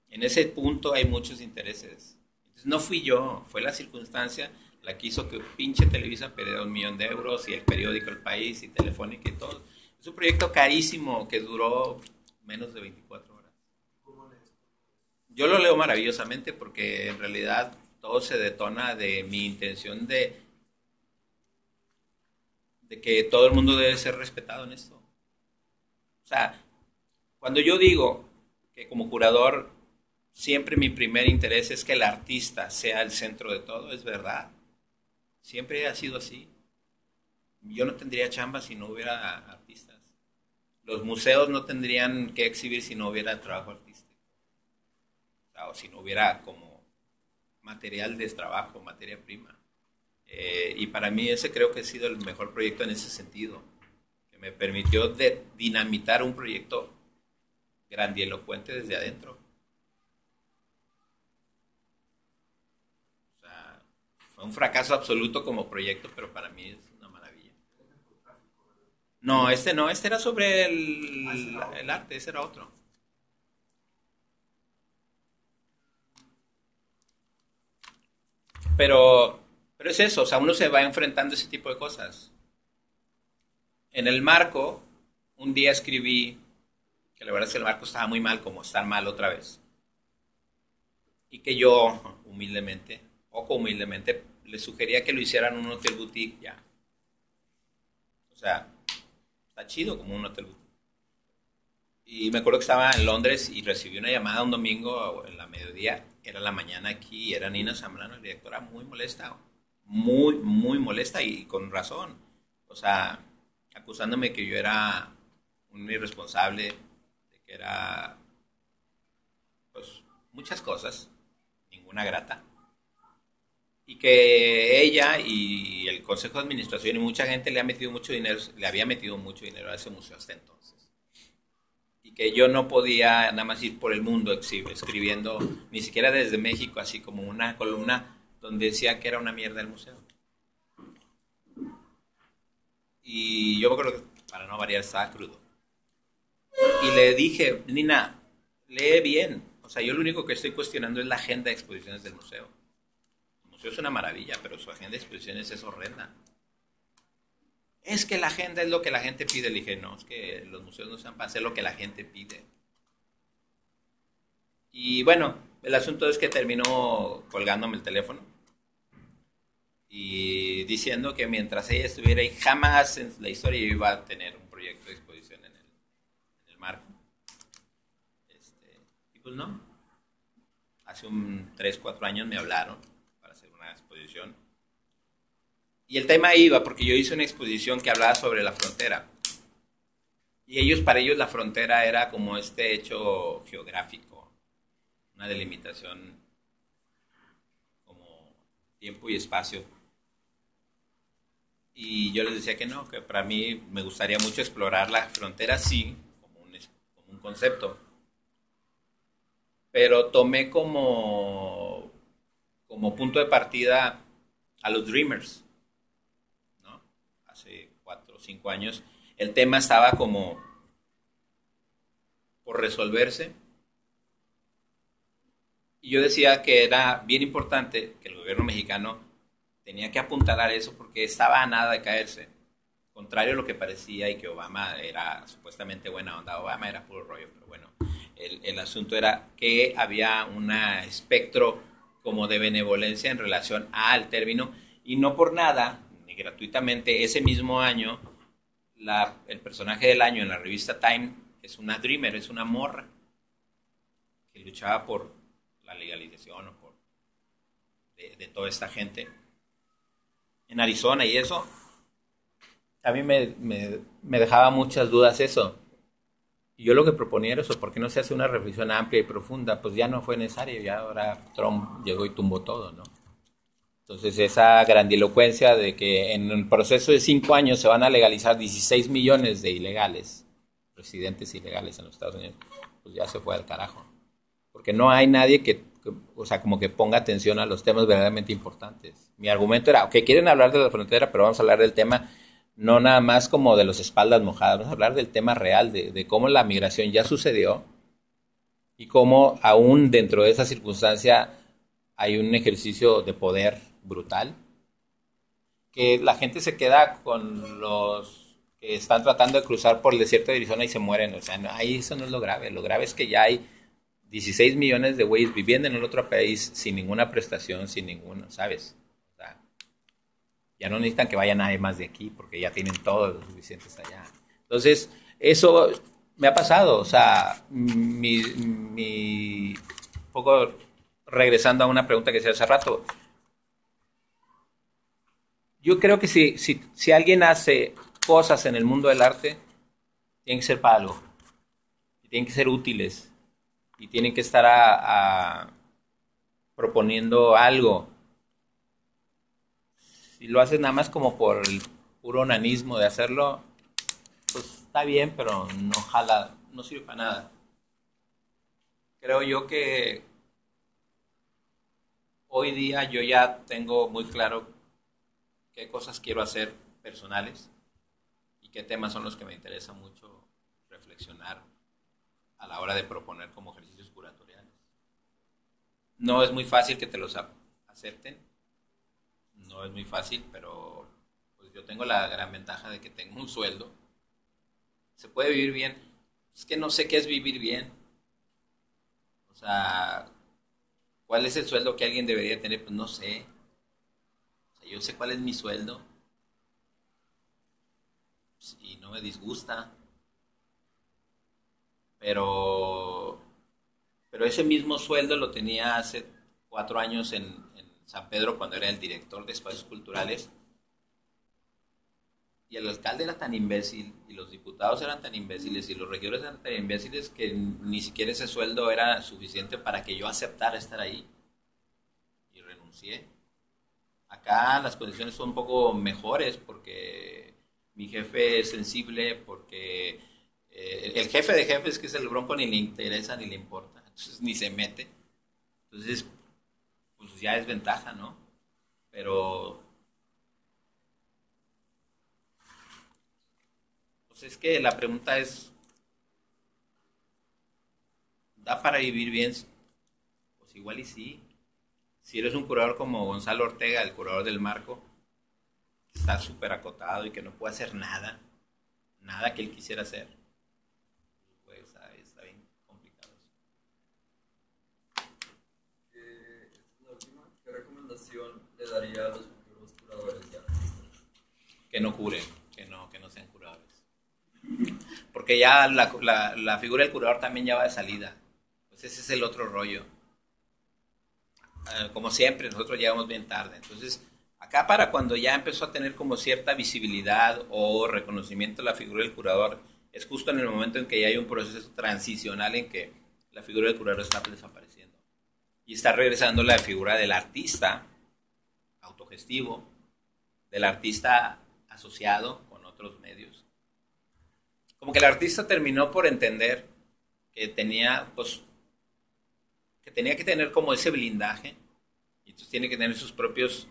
En ese punto hay muchos intereses. Entonces, no fui yo, fue la circunstancia la que hizo que pinche Televisa perdiera 1 millón de euros y el periódico El País y Telefónica y todo. Es un proyecto carísimo que duró menos de 24 horas. Yo lo leo maravillosamente porque en realidad todo se detona de mi intención de que todo el mundo debe ser respetado en esto. O sea, cuando yo digo que como curador siempre mi primer interés es que el artista sea el centro de todo, es verdad. Siempre ha sido así. Yo no tendría chamba si no hubiera artistas. Los museos no tendrían que exhibir si no hubiera trabajo artístico. O si no hubiera como material de trabajo, materia prima. Y para mí ese creo que ha sido el mejor proyecto en ese sentido, que me permitió dinamitar un proyecto grandilocuente desde adentro. O sea, fue un fracaso absoluto como proyecto, pero para mí es una maravilla. No, este era sobre el arte, ese era otro. Pero es eso, o sea, uno se va enfrentando a ese tipo de cosas. En el marco, un día escribí que la verdad es que el marco estaba muy mal, como estar mal otra vez. Y que yo, humildemente, poco humildemente, le sugería que lo hicieran en un hotel boutique ya. O sea, está chido como un hotel boutique. Y me acuerdo que estaba en Londres y recibí una llamada un domingo en la mediodía, era la mañana aquí, y era Nina Zambrano, la directora, muy molesta, muy, muy molesta y con razón. O sea, acusándome que yo era un irresponsable, de que era, pues, muchas cosas, ninguna grata. Y que ella y el Consejo de Administración y mucha gente le ha metido mucho dinero, le había metido mucho dinero a ese museo hasta entonces. Y que yo no podía nada más ir por el mundo escribiendo, ni siquiera desde México, así como una columna donde decía que era una mierda el museo. Y yo creo que, para no variar, estaba crudo. Y le dije, Nina, lee bien. O sea, yo lo único que estoy cuestionando es la agenda de exposiciones del museo. El museo es una maravilla, pero su agenda de exposiciones es horrenda. Es que la agenda es lo que la gente pide. Le dije, no, es que los museos no sean para hacer lo que la gente pide. Y bueno, el asunto es que terminó colgándome el teléfono y diciendo que mientras ella estuviera ahí, jamás en la historia yo iba a tener un proyecto de exposición en el marco. Y pues no. Hace 3, 4 años me hablaron para hacer una exposición. Y el tema iba porque yo hice una exposición que hablaba sobre la frontera. Y para ellos la frontera era como este hecho geográfico, una delimitación como tiempo y espacio. Y yo les decía que no, que para mí me gustaría mucho explorar la frontera, sí, como un concepto. Pero tomé como punto de partida a los Dreamers, ¿no? Hace 4 o 5 años. El tema estaba como por resolverse. Y yo decía que era bien importante que el gobierno mexicano tenía que apuntalar eso porque estaba a nada de caerse. Contrario a lo que parecía y que Obama era supuestamente buena onda, Obama era puro rollo, pero bueno, el asunto era que había un espectro como de benevolencia en relación al término y no por nada, ni gratuitamente, ese mismo año, el personaje del año en la revista Time es una dreamer, es una morra que luchaba por la legalización o de toda esta gente en Arizona y eso. a mí me dejaba muchas dudas eso. Y yo lo que proponía era eso, ¿por qué no se hace una reflexión amplia y profunda? Pues ya no fue necesario, ya ahora Trump llegó y tumbó todo, ¿no? Entonces esa grandilocuencia de que en el proceso de 5 años se van a legalizar 16 millones de ilegales, residentes ilegales en los Estados Unidos, pues ya se fue al carajo. Porque no hay nadie o sea, como que ponga atención a los temas verdaderamente importantes. Mi argumento era, ok, quieren hablar de la frontera, pero vamos a hablar del tema no nada más como de los espaldas mojadas, vamos a hablar del tema real, de cómo la migración ya sucedió y cómo aún dentro de esa circunstancia hay un ejercicio de poder brutal, que la gente se queda con los que están tratando de cruzar por el desierto de Arizona y se mueren. O sea, no, ahí eso no es lo grave es que ya hay 16 millones de güeyes viviendo en el otro país sin ninguna prestación, sin ninguna, ¿sabes? O sea, ya no necesitan que vaya nadie más de aquí porque ya tienen todos los suficientes allá. Entonces, eso me ha pasado. O sea, un poco regresando a una pregunta que hice hace rato, yo creo que si alguien hace cosas en el mundo del arte, tienen que ser para algo, y tienen que ser útiles, y tienen que estar proponiendo algo. Si lo haces nada más como por el puro onanismo de hacerlo, pues está bien, pero no jala, no sirve para nada. Creo yo que hoy día yo ya tengo muy claro qué cosas quiero hacer personales y qué temas son los que me interesa mucho reflexionar a la hora de proponer como ejercicios curatoriales. No es muy fácil que te los acepten, no es muy fácil, pero pues yo tengo la gran ventaja de que tengo un sueldo. Se puede vivir bien. Es que no sé qué es vivir bien. O sea, ¿cuál es el sueldo que alguien debería tener? Pues no sé. O sea, yo sé cuál es mi sueldo pues, y no me disgusta. Pero, pero ese mismo sueldo lo tenía hace 4 años en San Pedro cuando era el director de espacios culturales. Y el alcalde era tan imbécil, y los diputados eran tan imbéciles, y los regidores eran tan imbéciles que ni siquiera ese sueldo era suficiente para que yo aceptara estar ahí. Y renuncié. Acá las condiciones son un poco mejores porque mi jefe es sensible, porque el jefe de jefes, que es el Bronco, ni le interesa ni le importa, entonces ni se mete. Entonces, pues ya es ventaja, ¿no? Pero pues es que la pregunta es, ¿da para vivir bien? Pues igual y sí. Si eres un curador como Gonzalo Ortega, el curador del Marco, que está súper acotado y que no puede hacer nada, nada que él quisiera hacer, pues está bien complicado eso. Esta es la última. ¿Qué recomendación le daría a los futuros curadores de artistas? Que no curen, que no sean curadores. Porque ya la figura del curador también ya va de salida. Pues ese es el otro rollo. Como siempre, nosotros llegamos bien tarde. Entonces, acá para cuando ya empezó a tener como cierta visibilidad o reconocimiento la figura del curador, es justo en el momento en que ya hay un proceso transicional en que la figura del curador está desapareciendo. Y está regresando la figura del artista autogestivo, del artista asociado con otros medios. Como que el artista terminó por entender que tenía, pues, que tenía que tener como ese blindaje, y entonces tiene que tener sus propios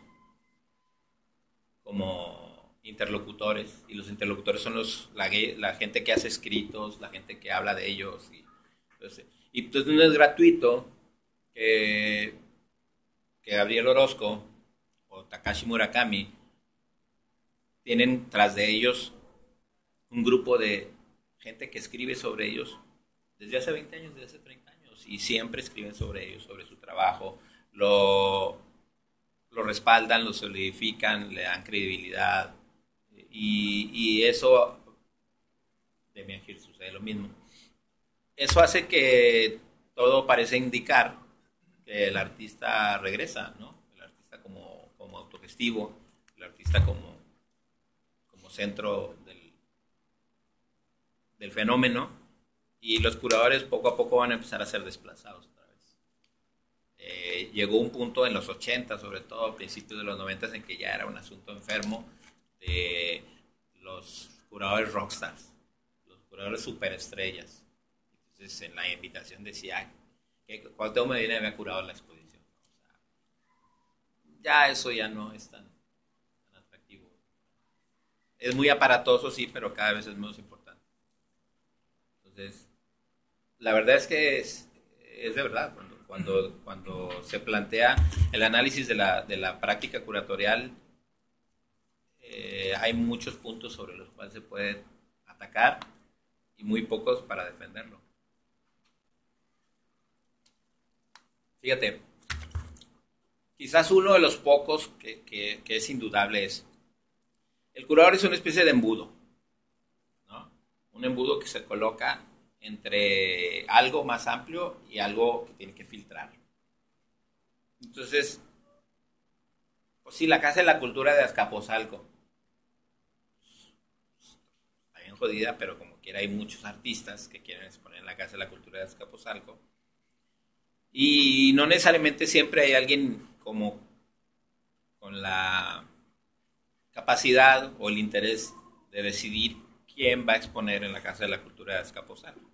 como interlocutores, y los interlocutores son la gente que hace escritos, la gente que habla de ellos, y entonces no es gratuito que, que Gabriel Orozco o Takashi Murakami tienen tras de ellos un grupo de gente que escribe sobre ellos desde hace 20 años, desde hace 30 años, y siempre escriben sobre ellos, sobre su trabajo, lo respaldan, lo solidifican, le dan credibilidad, y eso, de mi Ángel, sucede lo mismo. Eso hace que todo parece indicar que el artista regresa, ¿no? El artista como autogestivo, el artista como centro del fenómeno, y los curadores poco a poco van a empezar a ser desplazados otra vez. Llegó un punto en los 80, sobre todo a principios de los 90, en que ya era un asunto enfermo de los curadores rockstars, los curadores superestrellas. Entonces en la invitación decía que Cuauhtémoc Medina había curado la exposición. O sea, ya eso ya no es tan atractivo. Es muy aparatoso, sí, pero cada vez es menos importante. Entonces, la verdad es que es de verdad, cuando se plantea el análisis de la práctica curatorial, hay muchos puntos sobre los cuales se puede atacar y muy pocos para defenderlo. Fíjate, quizás uno de los pocos que es indudable es, el curador es una especie de embudo, ¿no? Un embudo que se coloca entre algo más amplio y algo que tiene que filtrar. Entonces, pues sí, la Casa de la Cultura de Azcapotzalco está bien jodida, pero como quiera hay muchos artistas que quieren exponer en la Casa de la Cultura de Azcapotzalco. Y no necesariamente siempre hay alguien como con la capacidad o el interés de decidir quién va a exponer en la Casa de la Cultura de Azcapotzalco.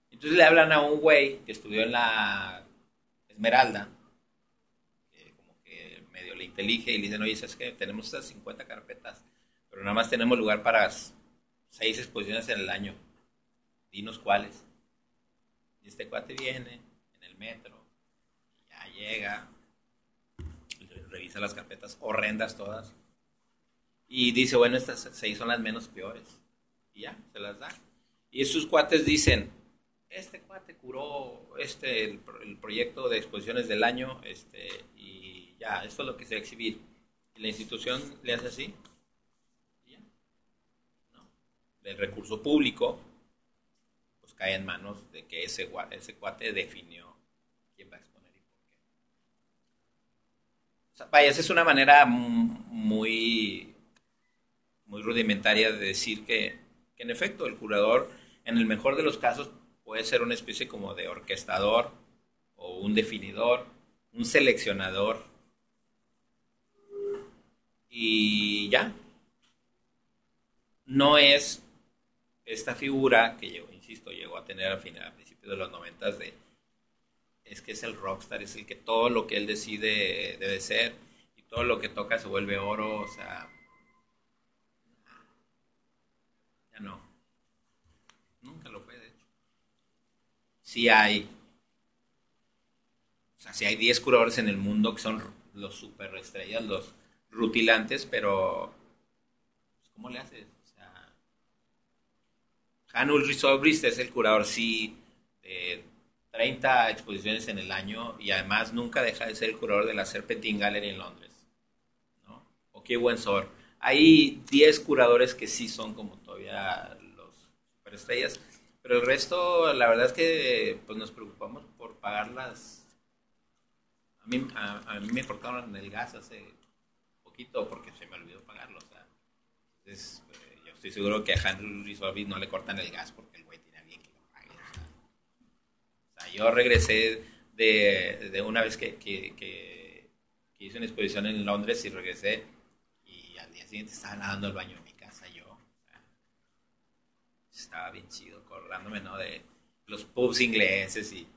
Entonces le hablan a un güey que estudió en la Esmeralda, que como que medio le intelige, y le dicen, oye, ¿sabes qué? Tenemos estas 50 carpetas, pero nada más tenemos lugar para 6 exposiciones en el año. Dinos cuáles. Y este cuate viene en el metro, ya llega, revisa las carpetas, horrendas todas, y dice, bueno, estas 6 son las menos peores. Y ya, se las da. Y esos cuates dicen, este cuate curó el proyecto de exposiciones del año, y ya, esto es lo que se va a exhibir. Y la institución le hace así, y ya. ¿No? El recurso público pues cae en manos de que ese cuate definió quién va a exponer y por qué. O sea, vaya, esa es una manera muy, muy rudimentaria de decir que en efecto el curador, en el mejor de los casos, puede ser una especie como de orquestador o un definidor, un seleccionador, y ya. No es esta figura que llegó a tener a principios de los 90 es que es el rockstar, es el que todo lo que él decide debe ser, y todo lo que toca se vuelve oro. O sea, ya no, nunca lo fue, de hecho. Sí hay, o sea, sí hay 10 curadores en el mundo que son los superestrellas, los rutilantes, pero pues, ¿cómo le haces? O sea, Jan Ulrich Obrist es el curador, sí, de 30 exposiciones en el año, y además nunca deja de ser el curador de la Serpentine Gallery en Londres, ¿no? O Key Wensor. Hay 10 curadores que sí son como todavía los superestrellas, pero el resto, la verdad es que pues nos preocupamos por pagarlas. A mí me cortaron el gas hace poquito porque se me olvidó pagarlo. O sea, entonces, yo estoy seguro que a Henry Solvit no le cortan el gas porque el güey tiene a alguien que lo pague. O sea, yo regresé de una vez que hice una exposición en Londres, y regresé, y al día siguiente estaba nadando el baño en mi casa yo. O sea, estaba bien chido, acordándome, ¿no?, de los pubs ingleses y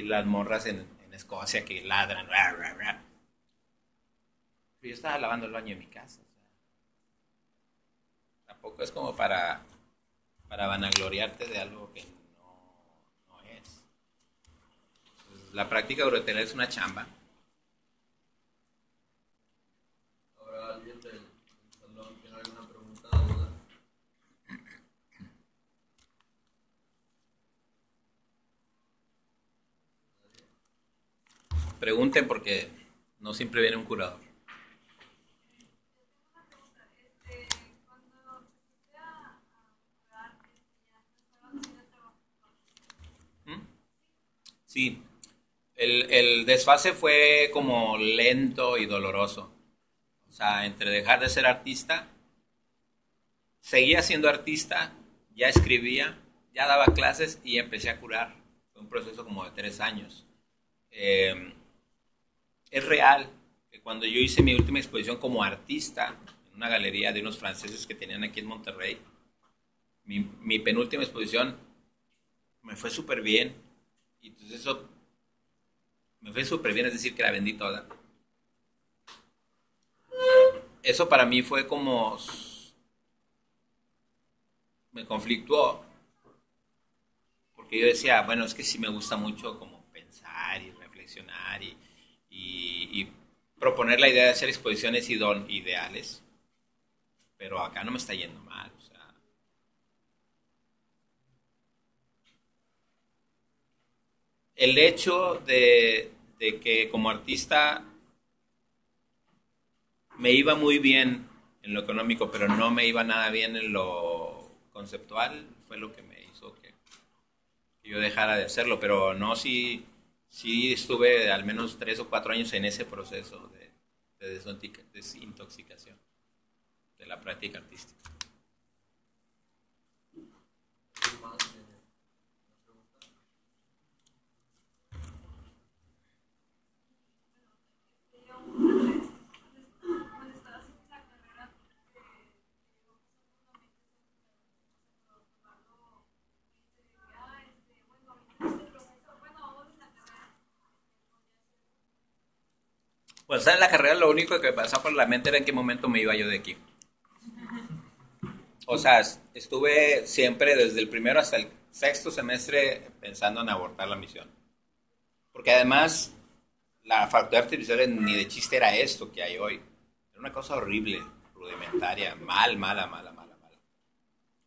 las morras en Escocia que ladran. Pero yo estaba lavando el baño en mi casa. O sea, tampoco es como para vanagloriarte de algo que no es. Entonces, la práctica curatorial es una chamba. Ahora alguien del salón tiene alguna pregunta o duda. Pregunten porque no siempre viene un curador. Sí, el desfase fue como lento y doloroso. O sea, entre dejar de ser artista, seguía siendo artista, ya escribía, ya daba clases y empecé a curar. Fue un proceso como de 3 años. Eh, es real que cuando yo hice mi última exposición como artista en una galería de unos franceses que tenían aquí en Monterrey, mi penúltima exposición me fue súper bien. Y entonces eso me fue súper bien, es decir, que la vendí toda. Eso para mí fue como... me conflictuó, porque yo decía, bueno, es que sí me gusta mucho como pensar y reflexionar y proponer la idea de hacer exposiciones ideales, pero acá no me está yendo mal. O sea, el hecho de que como artista me iba muy bien en lo económico, pero no me iba nada bien en lo conceptual, fue lo que me hizo que yo dejara de hacerlo. Pero no, sí, sí estuve al menos 3 o 4 años en ese proceso de desintoxicación de la práctica artística. Pues en la carrera lo único que me pasaba por la mente era en qué momento me iba yo de aquí. O sea, estuve siempre desde el primero hasta el sexto semestre pensando en abortar la misión. Porque además la facultad de artificiales ni de chiste era esto que hay hoy. Era una cosa horrible, rudimentaria, mala, mala, mala, mala.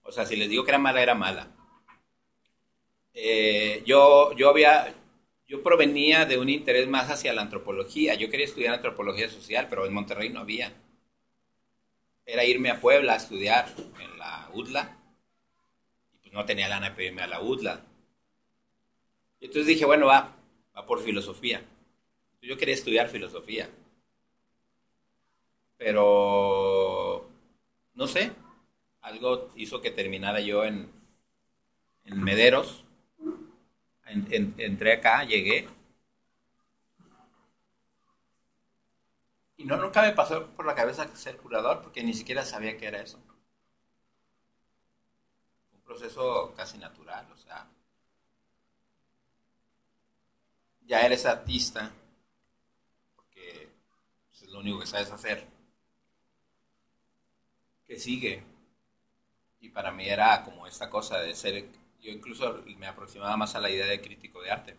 O sea, si les digo que era mala, era mala. Yo provenía de un interés más hacia la antropología. Yo quería estudiar antropología social, pero en Monterrey no había. Era irme a Puebla a estudiar en la UDLA. Y pues no tenía lana para irme a la UDLA. Y entonces dije, bueno, va por filosofía. Yo quería estudiar filosofía. Pero, no sé, algo hizo que terminara yo en Mederos. Entré acá, llegué. Y no, nunca me pasó por la cabeza ser curador porque ni siquiera sabía qué era eso. Fue un proceso casi natural, o sea, ya eres artista porque pues, es lo único que sabes hacer. ¿Qué sigue? Y para mí era como esta cosa de ser, yo incluso me aproximaba más a la idea de crítico de arte.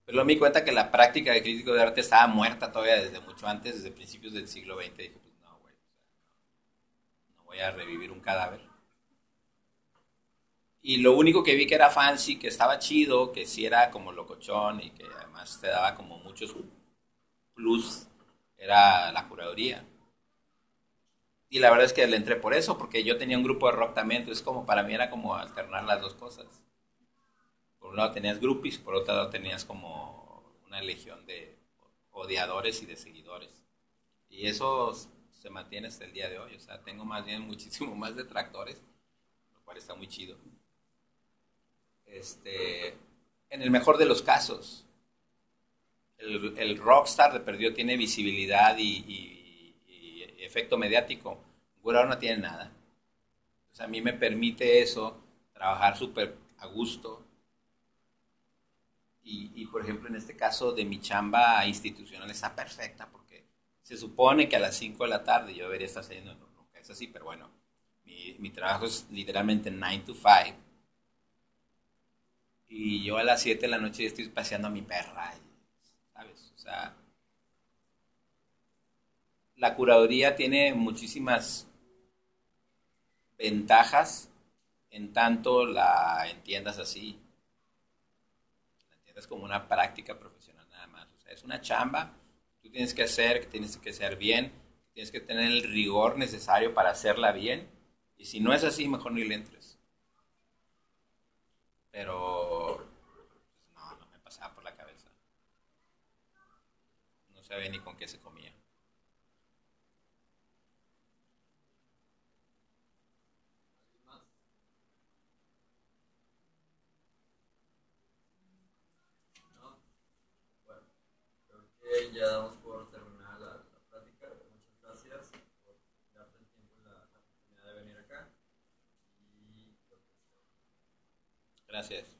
Pero luego me di cuenta que la práctica de crítico de arte estaba muerta todavía desde mucho antes, desde principios del siglo XX. Dije, pues no, güey, no voy a revivir un cadáver. Y lo único que vi que era fancy, que estaba chido, que sí era como locochón y que además te daba como muchos plus, era la curaduría. Y la verdad es que le entré por eso, porque yo tenía un grupo de rock también, entonces como para mí era como alternar las dos cosas. Por un lado tenías groupies, por otro lado tenías como una legión de odiadores y de seguidores. Y eso se mantiene hasta el día de hoy, o sea, tengo más bien muchísimo más detractores, lo cual está muy chido. En el mejor de los casos, el rockstar de perdió tiene visibilidad y efecto mediático. Gurao no tiene nada. O sea, a mí me permite eso, trabajar súper a gusto. Por ejemplo, en este caso de mi chamba institucional está perfecta porque se supone que a las 5 de la tarde yo debería estar haciendo, nunca es así, pero bueno, mi trabajo es literalmente 9 to 5 y yo a las 7 de la noche ya estoy paseando a mi perra, ¿sabes? O sea, la curaduría tiene muchísimas ventajas en tanto la entiendas así, la entiendas como una práctica profesional nada más. O sea, es una chamba, tú tienes que hacer, tienes que hacer bien, tienes que tener el rigor necesario para hacerla bien, y si no es así, mejor ni le entres. Pero pues, no me pasaba por la cabeza. No sabía ni con qué se comía. Gracias.